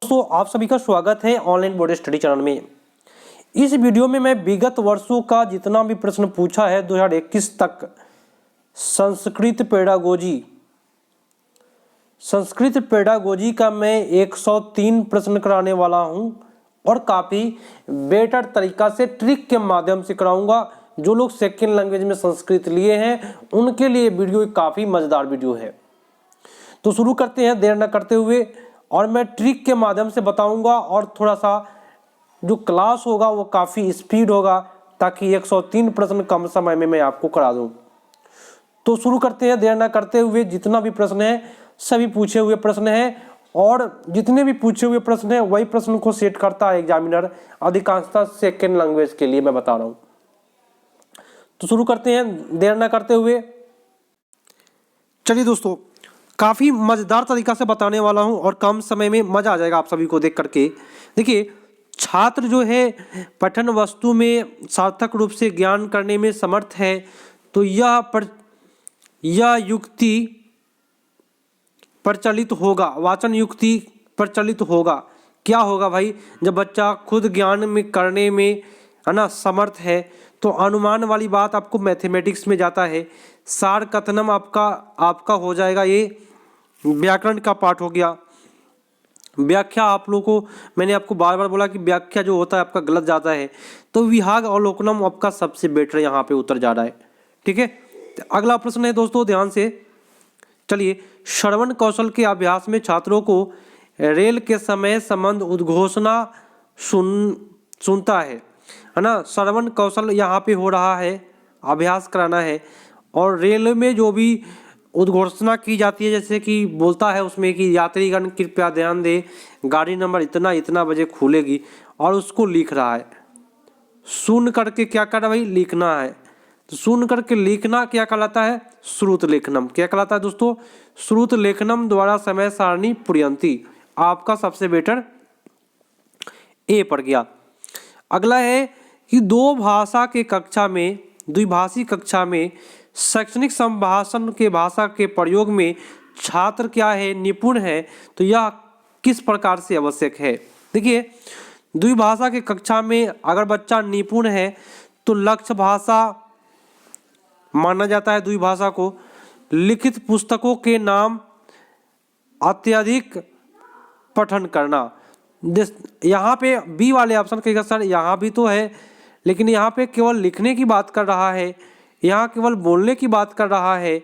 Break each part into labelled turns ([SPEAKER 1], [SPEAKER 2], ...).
[SPEAKER 1] दोस्तों आप सभी का स्वागत है ऑनलाइन बोर्ड स्टडी चैनल में। इस वीडियो में मैं विगत वर्षों का जितना भी प्रश्न पूछा है 2021 तक संस्कृत पेडागोजी का मैं 103 प्रश्न कराने वाला हूं और काफ़ी बेटर तरीका से ट्रिक के माध्यम से कराऊंगा। जो लोग सेकेंड लैंग्वेज में संस्कृत लिए हैं उनके लिए वीडियो काफ़ी मज़ेदार वीडियो है। तो शुरू करते हैं देर न करते हुए, और मैं ट्रिक के माध्यम से बताऊंगा और थोड़ा सा जो क्लास होगा वो काफ़ी स्पीड होगा ताकि 103 प्रश्न कम समय में मैं आपको करा दूं। तो शुरू करते हैं देर न करते हुए। जितना भी प्रश्न है सभी पूछे हुए प्रश्न हैं और जितने भी पूछे हुए प्रश्न हैं वही प्रश्न को सेट करता है एग्जामिनर, अधिकांशतः सेकेंड लैंग्वेज के लिए मैं बता रहा हूँ। तो शुरू करते हैं देर न करते हुए। चलिए दोस्तों, काफ़ी मज़ेदार तरीका से बताने वाला हूं और कम समय में मज़ा आ जाएगा आप सभी को देख करके। देखिए, छात्र जो है पठन वस्तु में सार्थक रूप से ज्ञान करने में समर्थ है तो यह युक्ति प्रचलित होगा, वाचन युक्ति प्रचलित होगा। क्या होगा भाई? जब बच्चा खुद ज्ञान में करने में है ना समर्थ है तो अनुमान वाली बात आपको मैथमेटिक्स में जाता है। सार कथनम आपका हो जाएगा, ये व्याकरण का पाठ हो गया। व्याख्या आप लोगों को मैंने आपको बार बार बोला कि व्याख्या जो होता है आपका गलत जाता है, तो विभाग अवलोकनम आपका सबसे बेटर यहाँ पे उतर जा रहा है। ठीक है, तो अगला प्रश्न है दोस्तों, ध्यान से चलिए। श्रवण कौशल के अभ्यास में छात्रों को रेल के समय संबंध उद्घोषणा सुनता है ना। श्रवण कौशल यहाँ पे हो रहा है, अभ्यास कराना है। और रेल में जो भी उद्घोषणा की जाती है, जैसे कि बोलता है उसमें कि यात्रीगण कृपया ध्यान दें, गाड़ी नंबर इतना इतना बजे खुलेगी, और उसको लिख रहा है। सुन करके क्या कर रहा है भाई? लिखना है। तो सुन करके लिखना क्या कहलाता है? श्रुत लेखनम। क्या कहलाता है दोस्तों? श्रुत लेखनम द्वारा समय सारणी पूर्यंती। आपका सबसे बेटर ए पड़ गया। अगला है कि द्विभाषी कक्षा में शैक्षणिक संभाषण के भाषा के प्रयोग में छात्र क्या है? निपुण है। तो यह किस प्रकार से आवश्यक है? देखिए, द्विभाषा के कक्षा में अगर बच्चा निपुण है तो लक्ष्य भाषा माना जाता है द्विभाषा को। लिखित पुस्तकों के नाम अत्यधिक पठन करना। यहाँ पे बी वाले ऑप्शन कहेगा सर यहाँ भी तो है, लेकिन यहाँ पे केवल लिखने की बात कर रहा है, यहाँ केवल बोलने की बात कर रहा है,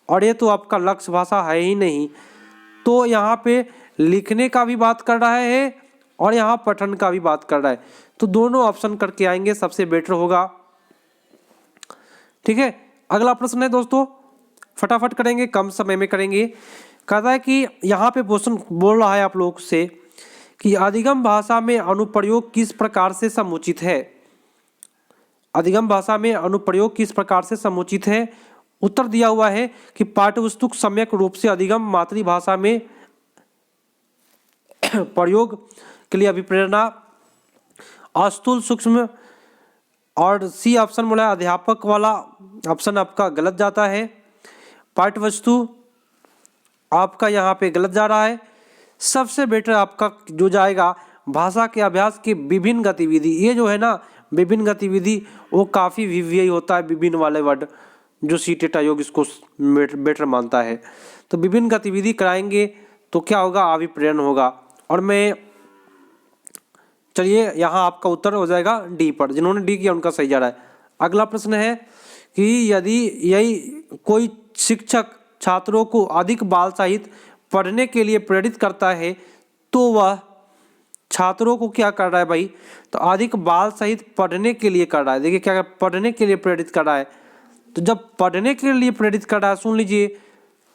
[SPEAKER 1] और ये तो आपका लक्ष्य भाषा है ही नहीं। तो यहाँ पे लिखने का भी बात कर रहा है और यहाँ पठन का भी बात कर रहा है, तो दोनों ऑप्शन करके आएंगे, सबसे बेटर होगा। ठीक है, अगला प्रश्न है दोस्तों, फटाफट करेंगे, कम समय में करेंगे। कहता है कि यहाँ पे क्वेश्चन बोल रहा है आप लोग से कि अधिगम भाषा में अनुप्रयोग किस प्रकार से समुचित है? अधिगम भाषा में अनुप्रयोग किस प्रकार से समुचित है? उत्तर दिया हुआ है कि पाठ्यवस्तु सम्यक रूप से अधिगम मातृभाषा में प्रयोग के लिए अभिप्रेरणा, अस्थूल सूक्ष्म, और सी ऑप्शन बोला अध्यापक वाला ऑप्शन आपका गलत जाता है। पाठ्यवस्तु आपका यहाँ पे गलत जा रहा है। सबसे बेटर आपका जो जाएगा भाषा के अभ्यास की विभिन्न गतिविधि। ये जो है ना विभिन्न गतिविधि, वो काफ़ी वीवीआई होता है, विभिन्न वाले वर्ड जो सीटेट आयोग इसको बेटर मानता है। तो विभिन्न गतिविधि कराएंगे तो क्या होगा? अभिप्रेरण होगा। और मैं चलिए यहाँ आपका उत्तर हो जाएगा डी पर, जिन्होंने डी किया उनका सही जा रहा है। अगला प्रश्न है कि यदि यही कोई शिक्षक छात्रों को अधिक बाल साहित्य पढ़ने के लिए प्रेरित करता है तो वह छात्रों को क्या कर रहा है भाई? तो अधिक बाल साहित्य पढ़ने के लिए कर रहा है। देखिए क्या पढ़ने के लिए प्रेरित कर रहा है, तो जब पढ़ने के लिए प्रेरित कर रहा है, सुन लीजिए,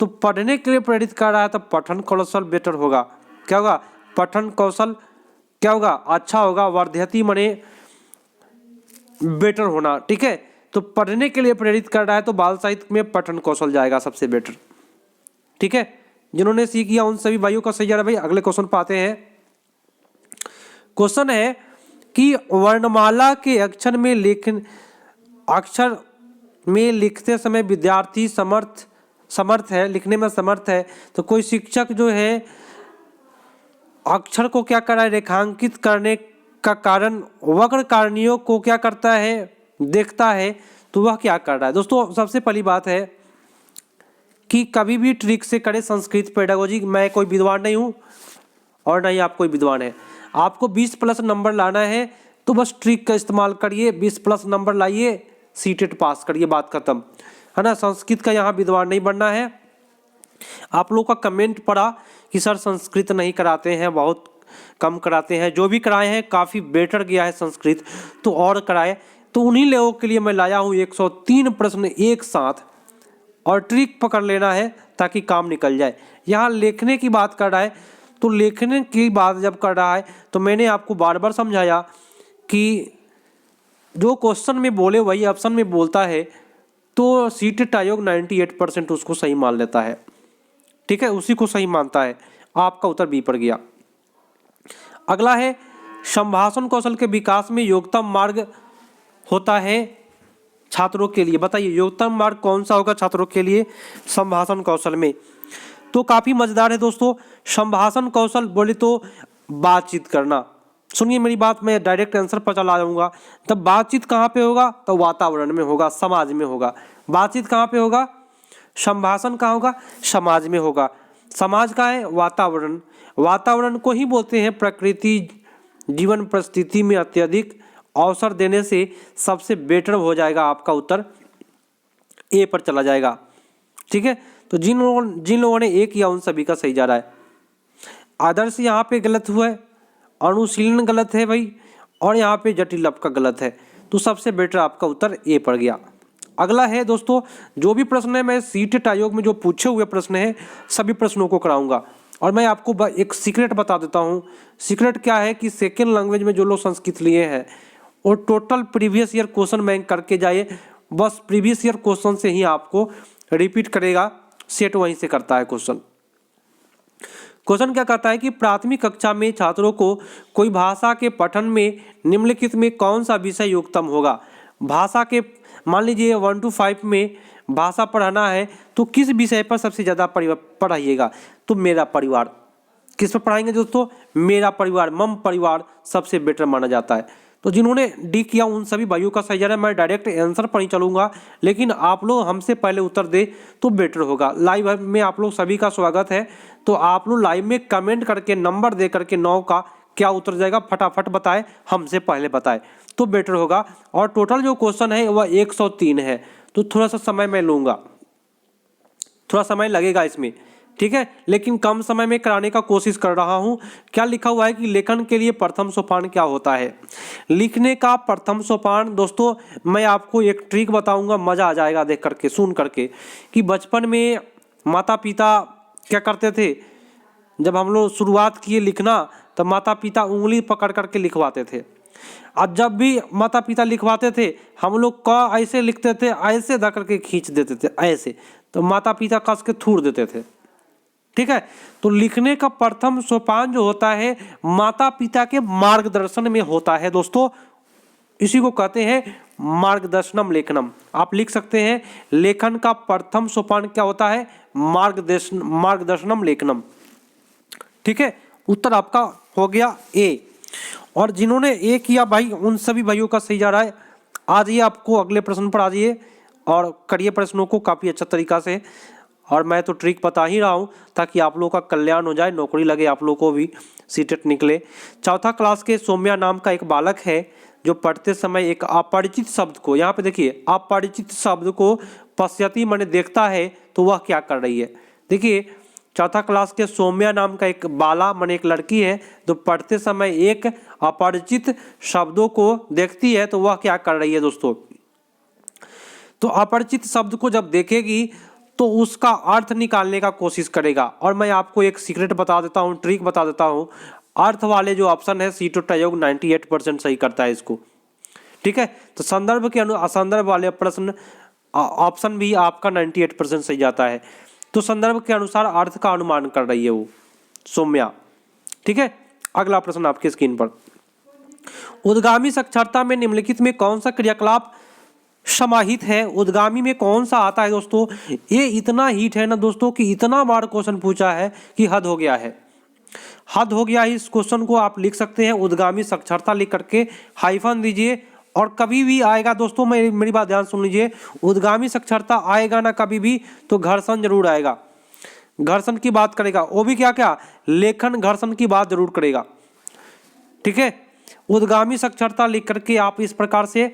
[SPEAKER 1] तो पढ़ने के लिए प्रेरित कर रहा है तो पठन कौशल बेटर होगा। क्या होगा? पठन कौशल क्या होगा? अच्छा होगा। वर्धयति मने बेटर होना। ठीक है, तो पढ़ने के लिए प्रेरित कर रहा है तो बाल साहित्य में पठन कौशल जाएगा सबसे बेटर। ठीक है, जिन्होंने सी किया उन सभी भाइयों का सही जा रहा है भाई। अगले क्वेश्चन पाते हैं। क्वेश्चन है कि वर्णमाला के अक्षर में लिखते समय विद्यार्थी समर्थ है, लिखने में समर्थ है, तो कोई शिक्षक जो है अक्षर को क्या करा है, रेखांकित करने का कारण वक्र कारणियों को क्या करता है, देखता है। तो वह क्या कर रहा है दोस्तों, सबसे पहली बात है कि कभी भी ट्रिक से करें संस्कृत पेडागोजी। मैं कोई विद्वान नहीं हूँ और ना ही आप कोई विद्वान है। आपको 20+ नंबर लाना है तो बस ट्रिक का इस्तेमाल करिए, 20+ नंबर लाइए, सीटेट पास करिए, बात खत्म है ना। संस्कृत का यहाँ विद्वान नहीं बनना है। आप लोगों का कमेंट पड़ा कि सर संस्कृत नहीं कराते हैं, बहुत कम कराते हैं। जो भी कराए हैं काफ़ी बेटर गया है संस्कृत, तो और कराए। तो उन्हीं लोगों के लिए मैं लाया हूँ 103 प्रश्न एक साथ, और ट्रिक पकड़ लेना है ताकि काम निकल जाए। यहाँ लिखने की बात कर रहा है, तो लिखने की बात जब कर रहा है तो मैंने आपको बार बार समझाया कि जो क्वेश्चन में बोले वही ऑप्शन में बोलता है, तो सीटेट आयोग 98% उसको सही मान लेता है, ठीक है, उसी को सही मानता है। आपका उत्तर बी पर गया। अगला है संभाषण कौशल के विकास में योग्यतम मार्ग होता है छात्रों के लिए। बताइए योग्यतम मार्ग कौन सा होगा छात्रों के लिए संभाषण कौशल में। तो काफी मजेदार है दोस्तों। संभाषण कौशल बोले तो बातचीत करना। सुनिए मेरी बात, मैं डायरेक्ट आंसर पर चला जाऊंगा। तब बातचीत कहाँ पे होगा, तो वातावरण में होगा, समाज में होगा। बातचीत कहाँ पे होगा, संभाषण कहाँ होगा, समाज में होगा। समाज का है वातावरण। वातावरण को ही बोलते हैं प्रकृति जीवन परिस्थिति में अत्यधिक अवसर देने से सबसे बेटर हो जाएगा। आपका उत्तर ए पर चला जाएगा, ठीक है। तो जिन लोगों ने ए किया उन सभी का सही जा रहा है। आदर्श यहाँ पे गलत हुआ है, अनुशीलन गलत है भाई, और यहाँ पे जटिल लप का गलत है। तो सबसे बेटर आपका उत्तर ए पर गया। अगला है दोस्तों, जो भी प्रश्न है मैं सीटेट आयोग में जो पूछे हुए प्रश्न है सभी प्रश्नों को कराऊंगा। और मैं आपको एक सीक्रेट बता देता हूँ। सीक्रेट क्या है कि सेकेंड लैंग्वेज में जो लोग संस्कृत लिए हैं और total previous year question bank करके जाइए, बस प्रीवियस ईयर क्वेश्चन से ही आपको रिपीट करेगा, सेट वहीं से करता है क्वेश्चन। क्वेश्चन क्या कहता है कि प्राथमिक कक्षा में छात्रों को कोई भाषा के पठन में निम्नलिखित में कौन सा विषय योग्यतम होगा। भाषा के मान लीजिए 1 to 5 में भाषा पढ़ाना है तो किस विषय पर सबसे ज़्यादा पढ़ाइएगा। तो मेरा परिवार। किस पर पढ़ाएंगे दोस्तों, मेरा परिवार, मम परिवार सबसे बेटर माना जाता है। तो जिन्होंने डी किया उन सभी भाइयों का सही जा रहा है। मैं डायरेक्ट आंसर पर ही चलूंगा, लेकिन आप लोग हमसे पहले उत्तर दे तो बेटर होगा। लाइव में आप लोग सभी का स्वागत है। तो आप लोग लाइव में कमेंट करके नंबर दे करके 9 का क्या उत्तर जाएगा फटाफट बताए, हमसे पहले बताए तो बेटर होगा। और टोटल जो क्वेश्चन है वह 103 है। तो थोड़ा सा समय मैं लूँगा, थोड़ा समय लगेगा इसमें, ठीक है, लेकिन कम समय में कराने का कोशिश कर रहा हूं। क्या लिखा हुआ है कि लेखन के लिए प्रथम सोपान क्या होता है। लिखने का प्रथम सोपान दोस्तों मैं आपको एक ट्रिक बताऊंगा, मजा आ जाएगा देख करके सुन करके। कि बचपन में माता पिता क्या करते थे, जब हम लोग शुरुआत किए लिखना तब माता पिता उंगली पकड़ करके लिखवाते थे। अब जब भी माता पिता लिखवाते थे हम लोग क ऐसे लिखते थे, ऐसे दा करके खींच देते थे ऐसे, तो माता पिता कस के थूर देते थे, ठीक है। तो लिखने का प्रथम सोपान जो होता है माता पिता के मार्गदर्शन में होता है दोस्तों, इसी को कहते हैं मार्गदर्शनम लेखनम। आप लिख सकते हैं लेखन का प्रथम सोपान क्या होता है, मार्गदर्शनम लेखनम, ठीक है। उत्तर आपका हो गया ए। और जिन्होंने ए किया भाई उन सभी भाइयों का सही जा रहा है। आ जाइए आपको अगले प्रश्न पर आ जाइए और करिए प्रश्नों को काफ़ी अच्छा तरीका से। और मैं तो ट्रिक बता ही रहा हूँ ताकि आप लोगों का कल्याण हो जाए, नौकरी लगे आप लोगों को भी, सीटेट निकले। चौथा क्लास के सौम्या नाम का एक बालक है जो पढ़ते समय एक अपरिचित शब्द को, यहाँ पे देखिए अपरिचित शब्द को पश्यति माने देखता है, तो वह क्या कर रही है। देखिए चौथा क्लास के सौम्या नाम का एक बाला माने एक लड़की है जो पढ़ते समय एक अपरिचित शब्दों को देखती है, तो वह क्या कर रही है दोस्तों। तो अपरिचित शब्द को जब देखेगी तो उसका अर्थ निकालने का कोशिश करेगा। और मैं आपको एक सीक्रेट बता देता हूँ, ट्रिक बता देता हूँ। अर्थ वाले जो ऑप्शन है सीटेट आयोग 98% सही करता है इसको, ठीक है। तो संदर्भ के असंदर्भ वाले प्रश्न ऑप्शन भी आपका 98% सही जाता है। तो संदर्भ के अनुसार अर्थ का अनुमान कर रही है वो सौम्या, ठीक है। अगला प्रश्न आपकी स्क्रीन पर, उद्गामी साक्षरता में निम्नलिखित में कौन सा क्रियाकलाप समाहित है। उद्गामी में कौन सा आता है दोस्तों। ये इतना हीट है ना दोस्तों कि इतना बार क्वेश्चन पूछा है कि हद हो गया है। हद हो गया। इस क्वेश्चन को आप लिख सकते हैं उद्गामी साक्षरता लिख करके हाइफन दीजिए, और कभी भी आएगा दोस्तों, मेरी बात ध्यान सुन लीजिए, उद्गामी साक्षरता आएगा ना कभी भी तो घर्षण जरूर आएगा, घर्षण की बात करेगा, वो भी क्या क्या लेखन घर्षण की बात जरूर करेगा। ठीक है, उद्गामी साक्षरता लिख करके आप इस प्रकार से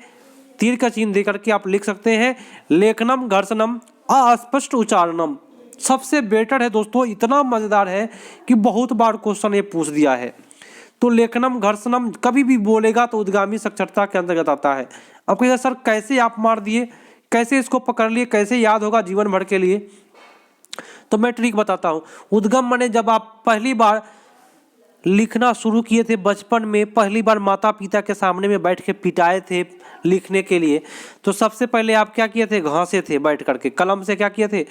[SPEAKER 1] तीर का चिन्ह दे करके आप लिख सकते हैं लेखनम घर्षणम अस्पष्ट उच्चारणम। सबसे बेटर है दोस्तों, इतना मजेदार है कि बहुत बार क्वेश्चन ये पूछ दिया है। तो लेखनम घर्षणम कभी भी बोलेगा तो उद्गामी साक्षरता के अंतर्गत आता है। अब कहिएगा सर कैसे आप मार दिए, कैसे इसको पकड़ लिए, कैसे याद होगा जीवन भर के लिए? तो मैं ट्रिक बताता हूँ। उद्गम माने जब आप पहली बार लिखना शुरू किए थे बचपन में, पहली बार माता पिता के सामने में बैठ के पिटाए थे लिखने के लिए, तो सबसे पहले आप क्या किए थे, घासे थे बैठ करके, कलम से क्या किए थे,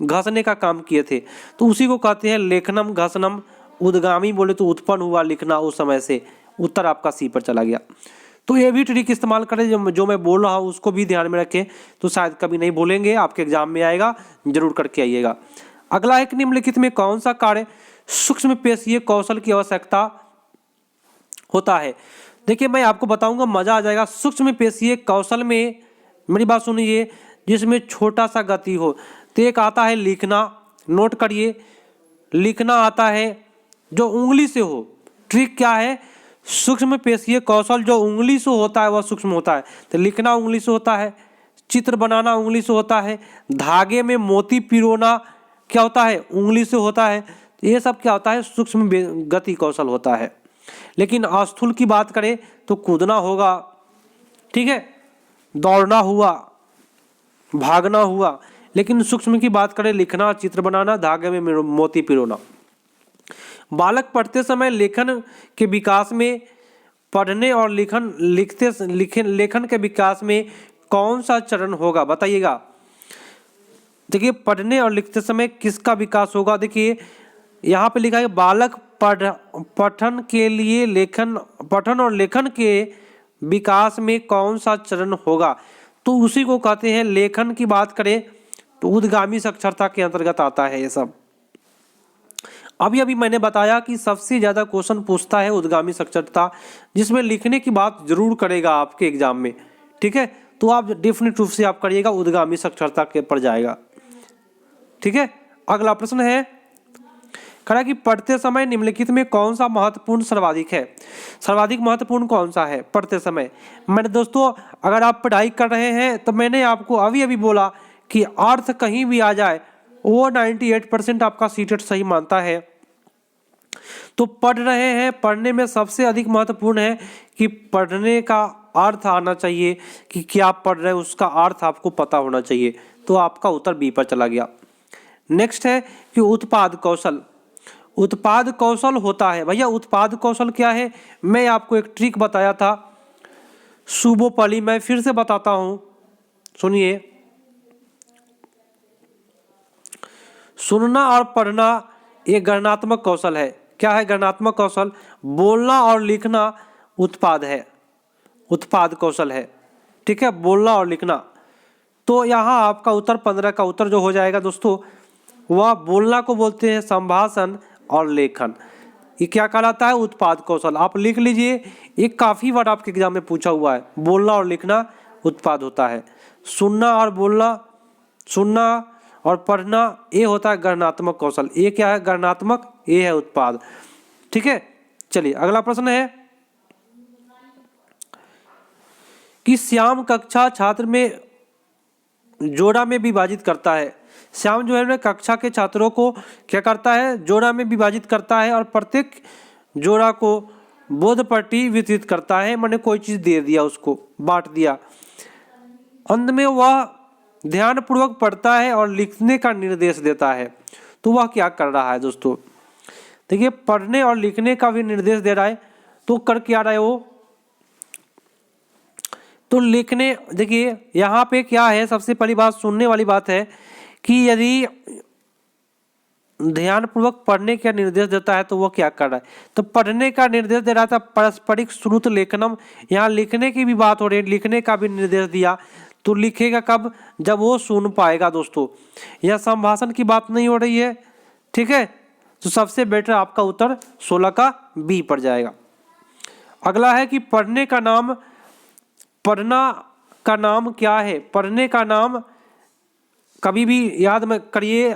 [SPEAKER 1] घसने का काम किए थे। तो उसी को कहते हैं लेखनम घसनम। उद्गामी बोले तो उत्पन्न हुआ लिखना, उस समय से उत्तर आपका सी पर चला गया। तो ये भी ट्रिक इस्तेमाल करें, जो मैं बोल रहा हूँ उसको भी ध्यान में रखें, तो शायद कभी नहीं भूलेंगे, आपके एग्जाम में आएगा, जरूर करके आइएगा। अगला एक निम्नलिखित में कौन सा कार्य सूक्ष्म पेशीय कौशल की आवश्यकता होता है? देखिए मैं आपको बताऊंगा, मजा आ जाएगा। सूक्ष्म पेशीय कौशल में मेरी बात सुनिए, जिसमें छोटा सा गति हो, तो एक आता है लिखना, नोट करिए, लिखना आता है जो उंगली से हो। ट्रिक क्या है, सूक्ष्म पेशीय कौशल जो उंगली से होता है वह सूक्ष्म होता है। तो लिखना उंगली से होता है, चित्र बनाना उंगली से होता है, धागे में मोती पिरोना क्या होता है, उंगली से होता है। ये सब क्या होता है, सूक्ष्म गति कौशल होता है। लेकिन स्थूल की बात करें तो कूदना होगा, ठीक है, दौड़ना हुआ, भागना हुआ। लेकिन सूक्ष्म की बात करें, लिखना, चित्र बनाना, धागे में मोती पिरोना। बालक पढ़ते समय लेखन के विकास में, पढ़ने और लेखन के विकास में कौन सा चरण होगा, बताइएगा। देखिए पढ़ने और लिखते समय किसका विकास होगा? देखिए यहाँ पे लिखा है बालक पठन के लिए पठन और लेखन के विकास में कौन सा चरण होगा, तो उसी को कहते हैं, लेखन की बात करें तो उद्गामी साक्षरता के अंतर्गत आता है ये सब। अभी मैंने बताया कि सबसे ज्यादा क्वेश्चन पूछता है उद्गामी साक्षरता, जिसमें लिखने की बात जरूर करेगा आपके एग्जाम में, ठीक है। तो आप डेफिनेट रूप से आप करिएगा, उद्गामी साक्षरता के पर जाएगा, ठीक है। अगला प्रश्न है, कहा कि पढ़ते समय निम्नलिखित में कौन सा महत्वपूर्ण सर्वाधिक है? सर्वाधिक महत्वपूर्ण कौन सा है पढ़ते समय? मैंने दोस्तों, अगर आप पढ़ाई कर रहे हैं तो मैंने आपको अभी बोला कि अर्थ कहीं भी आ जाए वो 98% आपका सीटेट सही मानता है। तो पढ़ रहे हैं, पढ़ने में सबसे अधिक महत्वपूर्ण है कि पढ़ने का अर्थ आना चाहिए, कि क्या पढ़ रहे हैं उसका अर्थ आपको पता होना चाहिए। तो आपका उत्तर बी पर चला गया। नेक्स्ट है कि उत्पाद कौशल। उत्पाद कौशल होता है, भैया उत्पाद कौशल क्या है? मैं आपको एक ट्रिक बताया था सुबोपली, मैं फिर से बताता हूं, सुनिए। सुनना और पढ़ना एक गणनात्मक कौशल है। क्या है गणनात्मक कौशल? बोलना और लिखना उत्पाद है, उत्पाद कौशल है, ठीक है, बोलना और लिखना। तो यहाँ आपका उत्तर 15 का उत्तर जो हो जाएगा दोस्तों, वह बोलना को बोलते हैं संभाषण और लेखन। ये क्या कहलाता है? उत्पाद कौशल। आप लिख लीजिए, ये काफी बार आपके एग्जाम में पूछा हुआ है। बोलना और लिखना उत्पाद होता है, सुनना और बोलना, सुनना और पढ़ना ये होता है गणनात्मक कौशल। ये क्या है? गणनात्मक, ये है उत्पाद, ठीक है। चलिए अगला प्रश्न है कि श्याम कक्षा छात्र में जोड़ा में विभाजित करता है। श्याम जो है कक्षा के छात्रों को क्या करता है? जोड़ा में विभाजित करता है, और प्रत्येक जोड़ा को बोधपट्टी वितरित करता है, मैंने कोई चीज दे दिया, उसको बांट दिया। अंत में वह ध्यानपूर्वक पढ़ता है और लिखने का निर्देश देता है। तो वह क्या कर रहा है दोस्तों? देखिए पढ़ने और लिखने का भी निर्देश दे रहा है, तो कर क्या रहा है वो? तो लिखने, देखिए यहाँ पे क्या है, सबसे पहली बात सुनने वाली बात है कि यदि ध्यानपूर्वक पढ़ने का निर्देश देता है तो वो क्या कर रहा है? तो पढ़ने का निर्देश दे रहा था, पारस्परिक श्रुत लेखनम। यहाँ लिखने की भी बात हो रही है, लिखने का भी निर्देश दिया। तो लिखेगा कब? जब वो सुन पाएगा दोस्तों। यह संभाषण की बात नहीं हो रही है, ठीक है। तो सबसे बेटर आपका उत्तर 16 का बी पड़ जाएगा। अगला है कि पढ़ने का नाम, पढ़ना का नाम क्या है? पढ़ने का नाम कभी भी याद में करिए,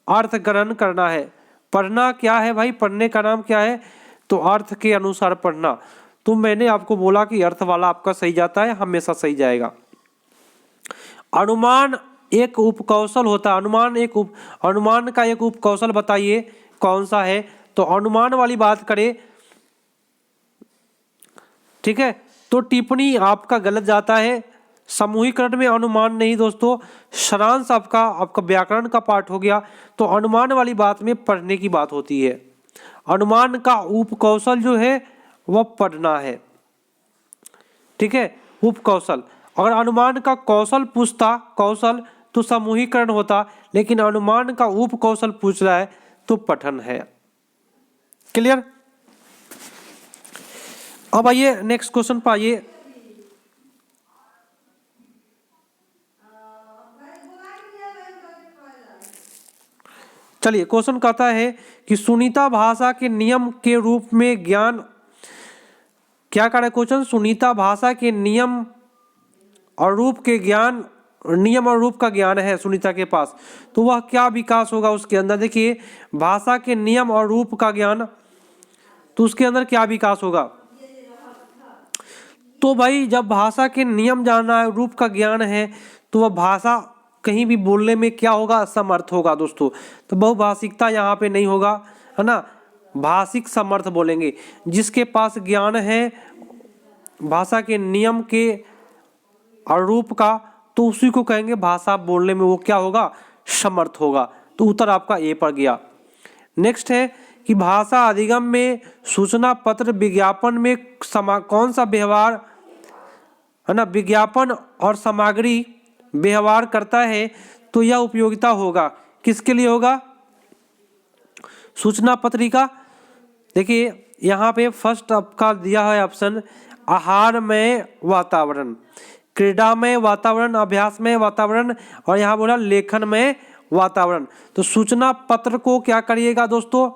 [SPEAKER 1] अर्थ ग्रहण करना है। पढ़ना क्या है भाई? पढ़ने का नाम क्या है? तो अर्थ के अनुसार पढ़ना। तो मैंने आपको बोला कि अर्थ वाला आपका सही जाता है, हमेशा सही जाएगा। अनुमान एक उपकौशल होता है। अनुमान का एक उपकौशल बताइए कौन सा है? तो अनुमान वाली बात करें, ठीक है, तो टिप्पणी आपका गलत जाता है। समूहीकरण में अनुमान नहीं दोस्तों, सारांश आपका व्याकरण का पार्ट हो गया। तो अनुमान वाली बात में पढ़ने की बात होती है। अनुमान का उपकौशल जो है वह पढ़ना है, ठीक है, उपकौशल। अगर अनुमान का कौशल पूछता, कौशल, तो समूहीकरण होता, लेकिन अनुमान का उपकौशल पूछ रहा है तो पठन है। क्लियर? अब आइए नेक्स्ट क्वेश्चन पर आइए। चलिए, क्वेश्चन कहता है कि सुनीता भाषा के नियम के रूप में ज्ञान, क्या कर रहा है क्वेश्चन? सुनीता भाषा के नियम और रूप के ज्ञान, नियम और रूप का ज्ञान है सुनीता के पास, तो वह क्या विकास होगा उसके अंदर? देखिए, भाषा के नियम और रूप का ज्ञान, तो उसके अंदर क्या विकास होगा? तो भाई जब भाषा के नियम जानना है, रूप का ज्ञान है, तो वह भाषा कहीं भी बोलने में क्या होगा? समर्थ होगा दोस्तों। तो बहुभाषिकता यहाँ पे नहीं होगा, है ना, भाषिक समर्थ बोलेंगे। जिसके पास ज्ञान है भाषा के नियम के और रूप का, तो उसी को कहेंगे भाषा बोलने में वो क्या होगा? समर्थ होगा। तो उत्तर आपका ए पर गया। नेक्स्ट है कि भाषा अधिगम में सूचना पत्र विज्ञापन में कौन सा व्यवहार, है ना, विज्ञापन और सामग्री व्यवहार करता है? तो यह उपयोगिता होगा। किसके लिए होगा? सूचना पत्रिका। देखिए यहाँ पे फर्स्ट आपका दिया है ऑप्शन, आहार में वातावरण, क्रीड़ा में वातावरण, अभ्यास में वातावरण, और यहाँ बोला लेखन में वातावरण। तो सूचना पत्र को क्या करिएगा दोस्तों?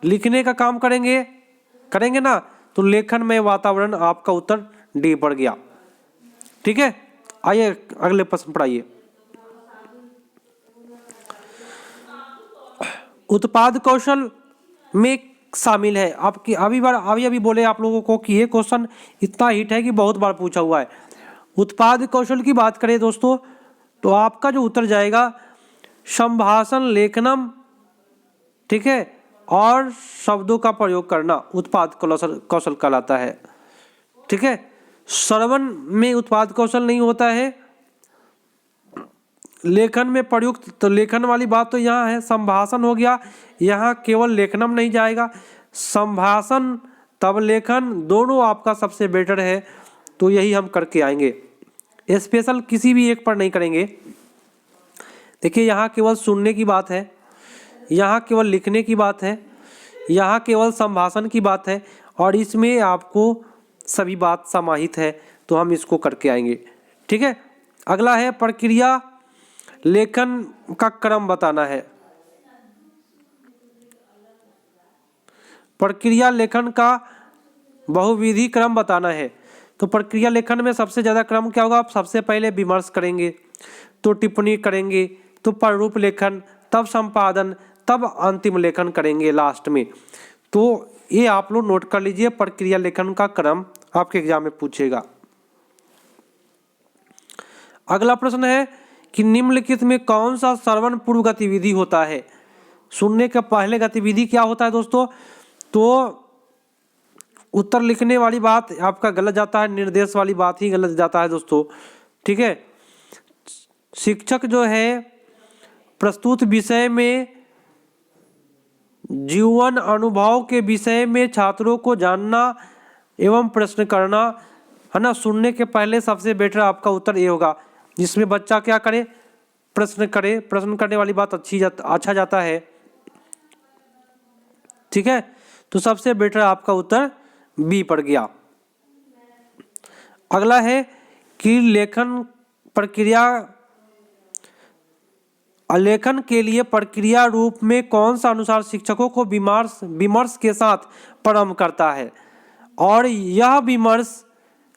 [SPEAKER 1] लिखने का काम करेंगे ना, तो लेखन में वातावरण आपका उत्तर डी पड़ गया। ठीक है, आइए अगले प्रश्न पर आइए। उत्पाद कौशल में शामिल है आपकी, अभी बोले आप लोगों को कि ये क्वेश्चन इतना हिट है कि बहुत बार पूछा हुआ है। उत्पाद कौशल की बात करें दोस्तों, तो आपका जो उत्तर जाएगा संभाषण लेखनम, ठीक है, और शब्दों का प्रयोग करना उत्पाद कौशल कहलाता है। ठीक है, श्रवण में उत्पाद कौशल नहीं होता है, लेखन में प्रयुक्त, तो लेखन वाली बात तो यहाँ है, संभाषण हो गया, यहाँ केवल लेखनम नहीं जाएगा, संभाषण तब लेखन दोनों आपका सबसे बेटर है। तो यही हम करके आएंगे, स्पेशल किसी भी एक पर नहीं करेंगे। देखिए यहाँ केवल सुनने की बात है, यहाँ केवल लिखने की बात है, यहाँ केवल संभाषण की बात है, और इसमें आपको सभी बात समाहित है, तो हम इसको करके आएंगे। ठीक है, अगला है प्रक्रिया लेखन का क्रम बताना है। प्रक्रिया लेखन का बहुविधि क्रम बताना है। तो प्रक्रिया लेखन में सबसे ज़्यादा क्रम क्या होगा? आप सबसे पहले विमर्श करेंगे, तो टिप्पणी करेंगे, तो प्रारूप लेखन, तब संपादन, तब अंतिम लेखन करेंगे लास्ट में। तो ये आप लोग नोट कर लीजिए, प्रक्रिया लेखन का क्रम आपके एग्जाम में पूछेगा। अगला प्रश्न है कि निम्नलिखित में कौन सा श्रवण पूर्व गतिविधि होता है? सुनने के पहले गतिविधि क्या होता है दोस्तों? तो उत्तर लिखने वाली बात आपका गलत जाता है, निर्देश वाली बात ही गलत जाता है दोस्तों। ठीक है, शिक्षक जो है प्रस्तुत विषय में जीवन अनुभव के विषय में छात्रों को जानना एवं प्रश्न करना, है ना, सुनने के पहले सबसे बेटर आपका उत्तर ये होगा, जिसमें बच्चा क्या करे? प्रश्न करे। प्रश्न करने वाली बात अच्छा जाता है। ठीक है, तो सबसे बेटर आपका उत्तर बी पड़ गया। अगला है कि लेखन प्रक्रिया आलेखन के लिए प्रक्रिया रूप में कौन सा अनुसार शिक्षकों को विमर्श के साथ प्रारंभ करता है और यह विमर्श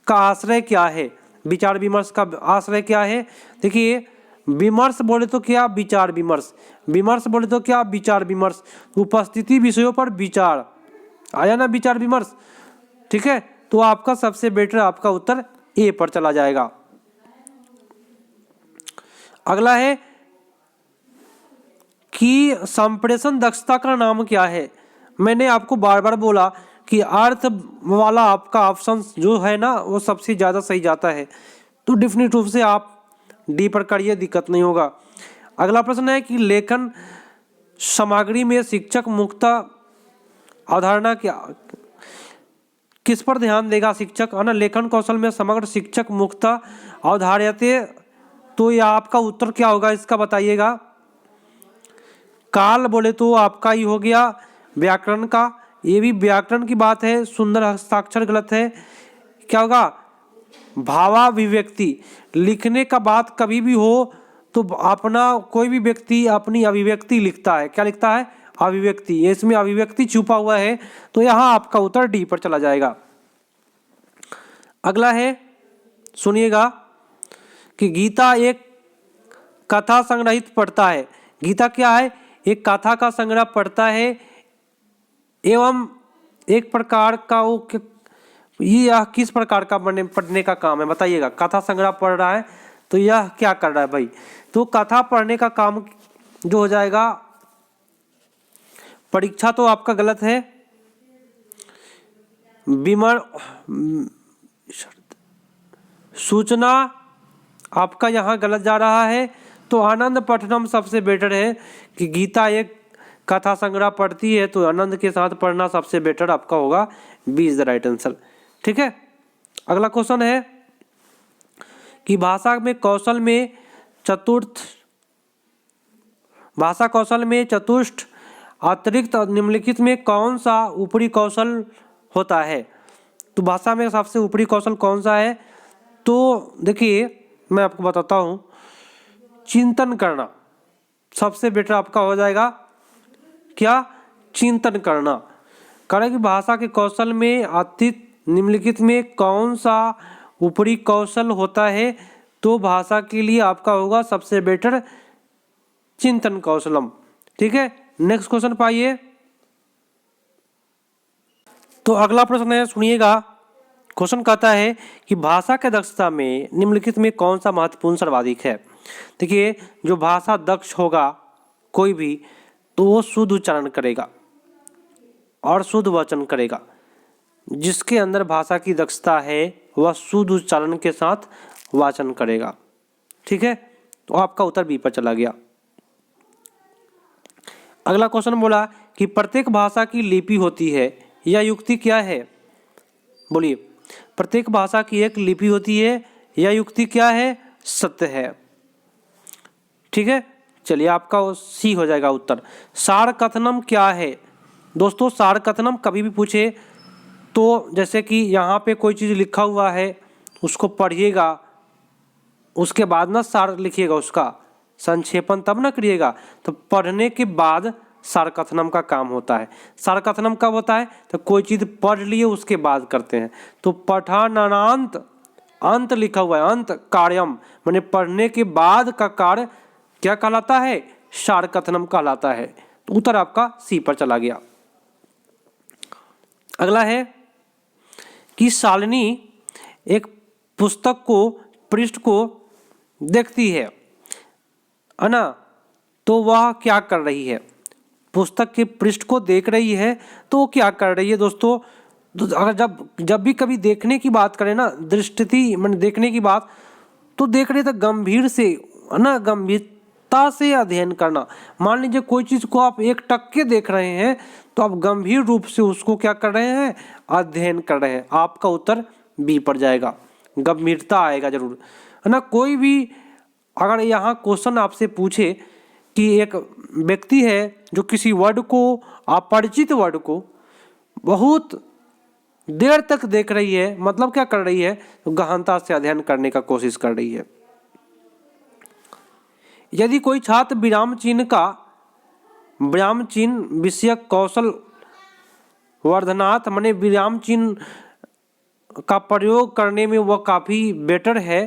[SPEAKER 1] का आश्रय क्या है? विचार विमर्श का आश्रय क्या है? देखिए, विमर्श बोले तो क्या? विचार विमर्श। विमर्श बोले तो क्या? विचार विमर्श। उपस्थिति विषयों पर विचार, आया ना विचार विमर्श, ठीक है। तो आपका सबसे बेटर आपका उत्तर ए पर चला जाएगा। अगला है कि संप्रेषण दक्षता का नाम क्या है? मैंने आपको बार बार बोला कि अर्थ वाला आपका ऑप्शन जो है ना वो सबसे ज़्यादा सही जाता है, तो डेफिनेट रूप से आप डी पर करिए, दिक्कत नहीं होगा। अगला प्रश्न है कि लेखन सामग्री में शिक्षक मुक्ता अवधारणा क्या, किस पर ध्यान देगा शिक्षक, है ना? लेखन कौशल में समग्र शिक्षक मुक्ता अवधार्यते, तो यह आपका उत्तर क्या होगा इसका बताइएगा। काल बोले तो आपका ही हो गया व्याकरण का, ये भी व्याकरण की बात है। सुंदर हस्ताक्षर गलत है। क्या होगा? भावाभिव्यक्ति। लिखने का बात कभी भी हो तो अपना कोई भी व्यक्ति अपनी अभिव्यक्ति लिखता है। क्या लिखता है? अभिव्यक्ति। इसमें अभिव्यक्ति छुपा हुआ है, तो यहाँ आपका उत्तर डी पर चला जाएगा। अगला है, सुनिएगा कि गीता एक कथा संग्रहित पढ़ता है। गीता क्या है? एक कथा का संग्रह पढ़ता है एवं एक प्रकार का वो यह किस प्रकार का पढ़ने का काम है बताइएगा। कथा संग्रह पढ़ रहा है तो यह क्या कर रहा है भाई? तो कथा पढ़ने का काम जो हो जाएगा, परीक्षा तो आपका गलत है। सूचना आपका यहाँ गलत जा रहा है। तो आनंद पठनम सबसे बेटर है कि गीता एक कथा संग्रह पढ़ती है तो आनंद के साथ पढ़ना सबसे बेटर आपका होगा। B is the right answer, ठीक है। अगला क्वेश्चन है कि भाषा कौशल में चतुष्ट अतिरिक्त निम्नलिखित में कौन सा ऊपरी कौशल होता है? तो भाषा में सबसे ऊपरी कौशल कौन सा है? तो देखिए मैं आपको बताता हूँ, चिंतन करना सबसे बेटर आपका हो जाएगा। क्या? चिंतन करना। कारण कि भाषा के कौशल में अतिरिक्त निम्नलिखित में कौन सा ऊपरी कौशल होता है? तो भाषा के लिए आपका होगा सबसे बेटर चिंतन कौशलम, ठीक है। नेक्स्ट क्वेश्चन पाइए। तो अगला प्रश्न है, सुनिएगा। क्वेश्चन कहता है कि भाषा के दक्षता में निम्नलिखित में कौन सा महत्वपूर्ण सर्वाधिक है? देखिए, जो भाषा दक्ष होगा कोई भी, तो वो शुद्ध उच्चारण करेगा और शुद्ध वचन करेगा। जिसके अंदर भाषा की दक्षता है वह शुद्ध उच्चारण के साथ वाचन करेगा, ठीक है। तो आपका उत्तर बी पर चला गया। अगला क्वेश्चन बोला कि प्रत्येक भाषा की लिपि होती है, यह युक्ति क्या है? बोलिए, प्रत्येक भाषा की एक लिपि होती है, यह युक्ति क्या है? सत्य है, ठीक है। चलिए आपका सी हो जाएगा उत्तर। सार कथनम क्या है? दोस्तों, सार कथनम कभी भी पूछे तो जैसे कि यहाँ पे कोई चीज़ लिखा हुआ है उसको पढ़िएगा, उसके बाद ना सार लिखिएगा, उसका संक्षेपण तब ना करिएगा। तो पढ़ने के बाद सार कथनम का काम होता है। सार कथनम कब होता है? तो कोई चीज़ पढ़ लिए उसके बाद करते हैं। तो पठनानंत, अंत लिखा हुआ है, अंत कार्यम, माने पढ़ने के बाद का कार्य क्या कहलाता है? सार कथनम कहलाता है। तो उत्तर आपका सी पर चला गया। अगला है कि शालिनी एक पुस्तक को पृष्ठ को देखती है ना, तो वह क्या कर रही है? पुस्तक के पृष्ठ को देख रही है तो वो क्या कर रही है दोस्तों? तो अगर जब भी कभी देखने की बात करें ना, दृष्टि माने देखने की बात, तो देख रहे तो गंभीर से, है ना, गंभीरता से अध्ययन करना। मान लीजिए कोई चीज़ को आप एक टक्के देख रहे हैं तो आप गंभीर रूप से उसको क्या कर रहे हैं? अध्ययन कर रहे हैं। आपका उत्तर बी पर जाएगा, गंभीरता आएगा जरूर, है ना। कोई भी अगर यहाँ क्वेश्चन आपसे पूछे कि एक व्यक्ति है जो किसी वर्ड को, अपरिचित वर्ड को बहुत देर तक देख रही है, मतलब क्या कर रही है? तो गहनता से अध्ययन करने का कोशिश कर रही है। यदि कोई छात्र विराम चिन्ह विषयक कौशल वर्धनार्थ माने विराम चिन्ह का प्रयोग करने में वह काफ़ी बेटर है,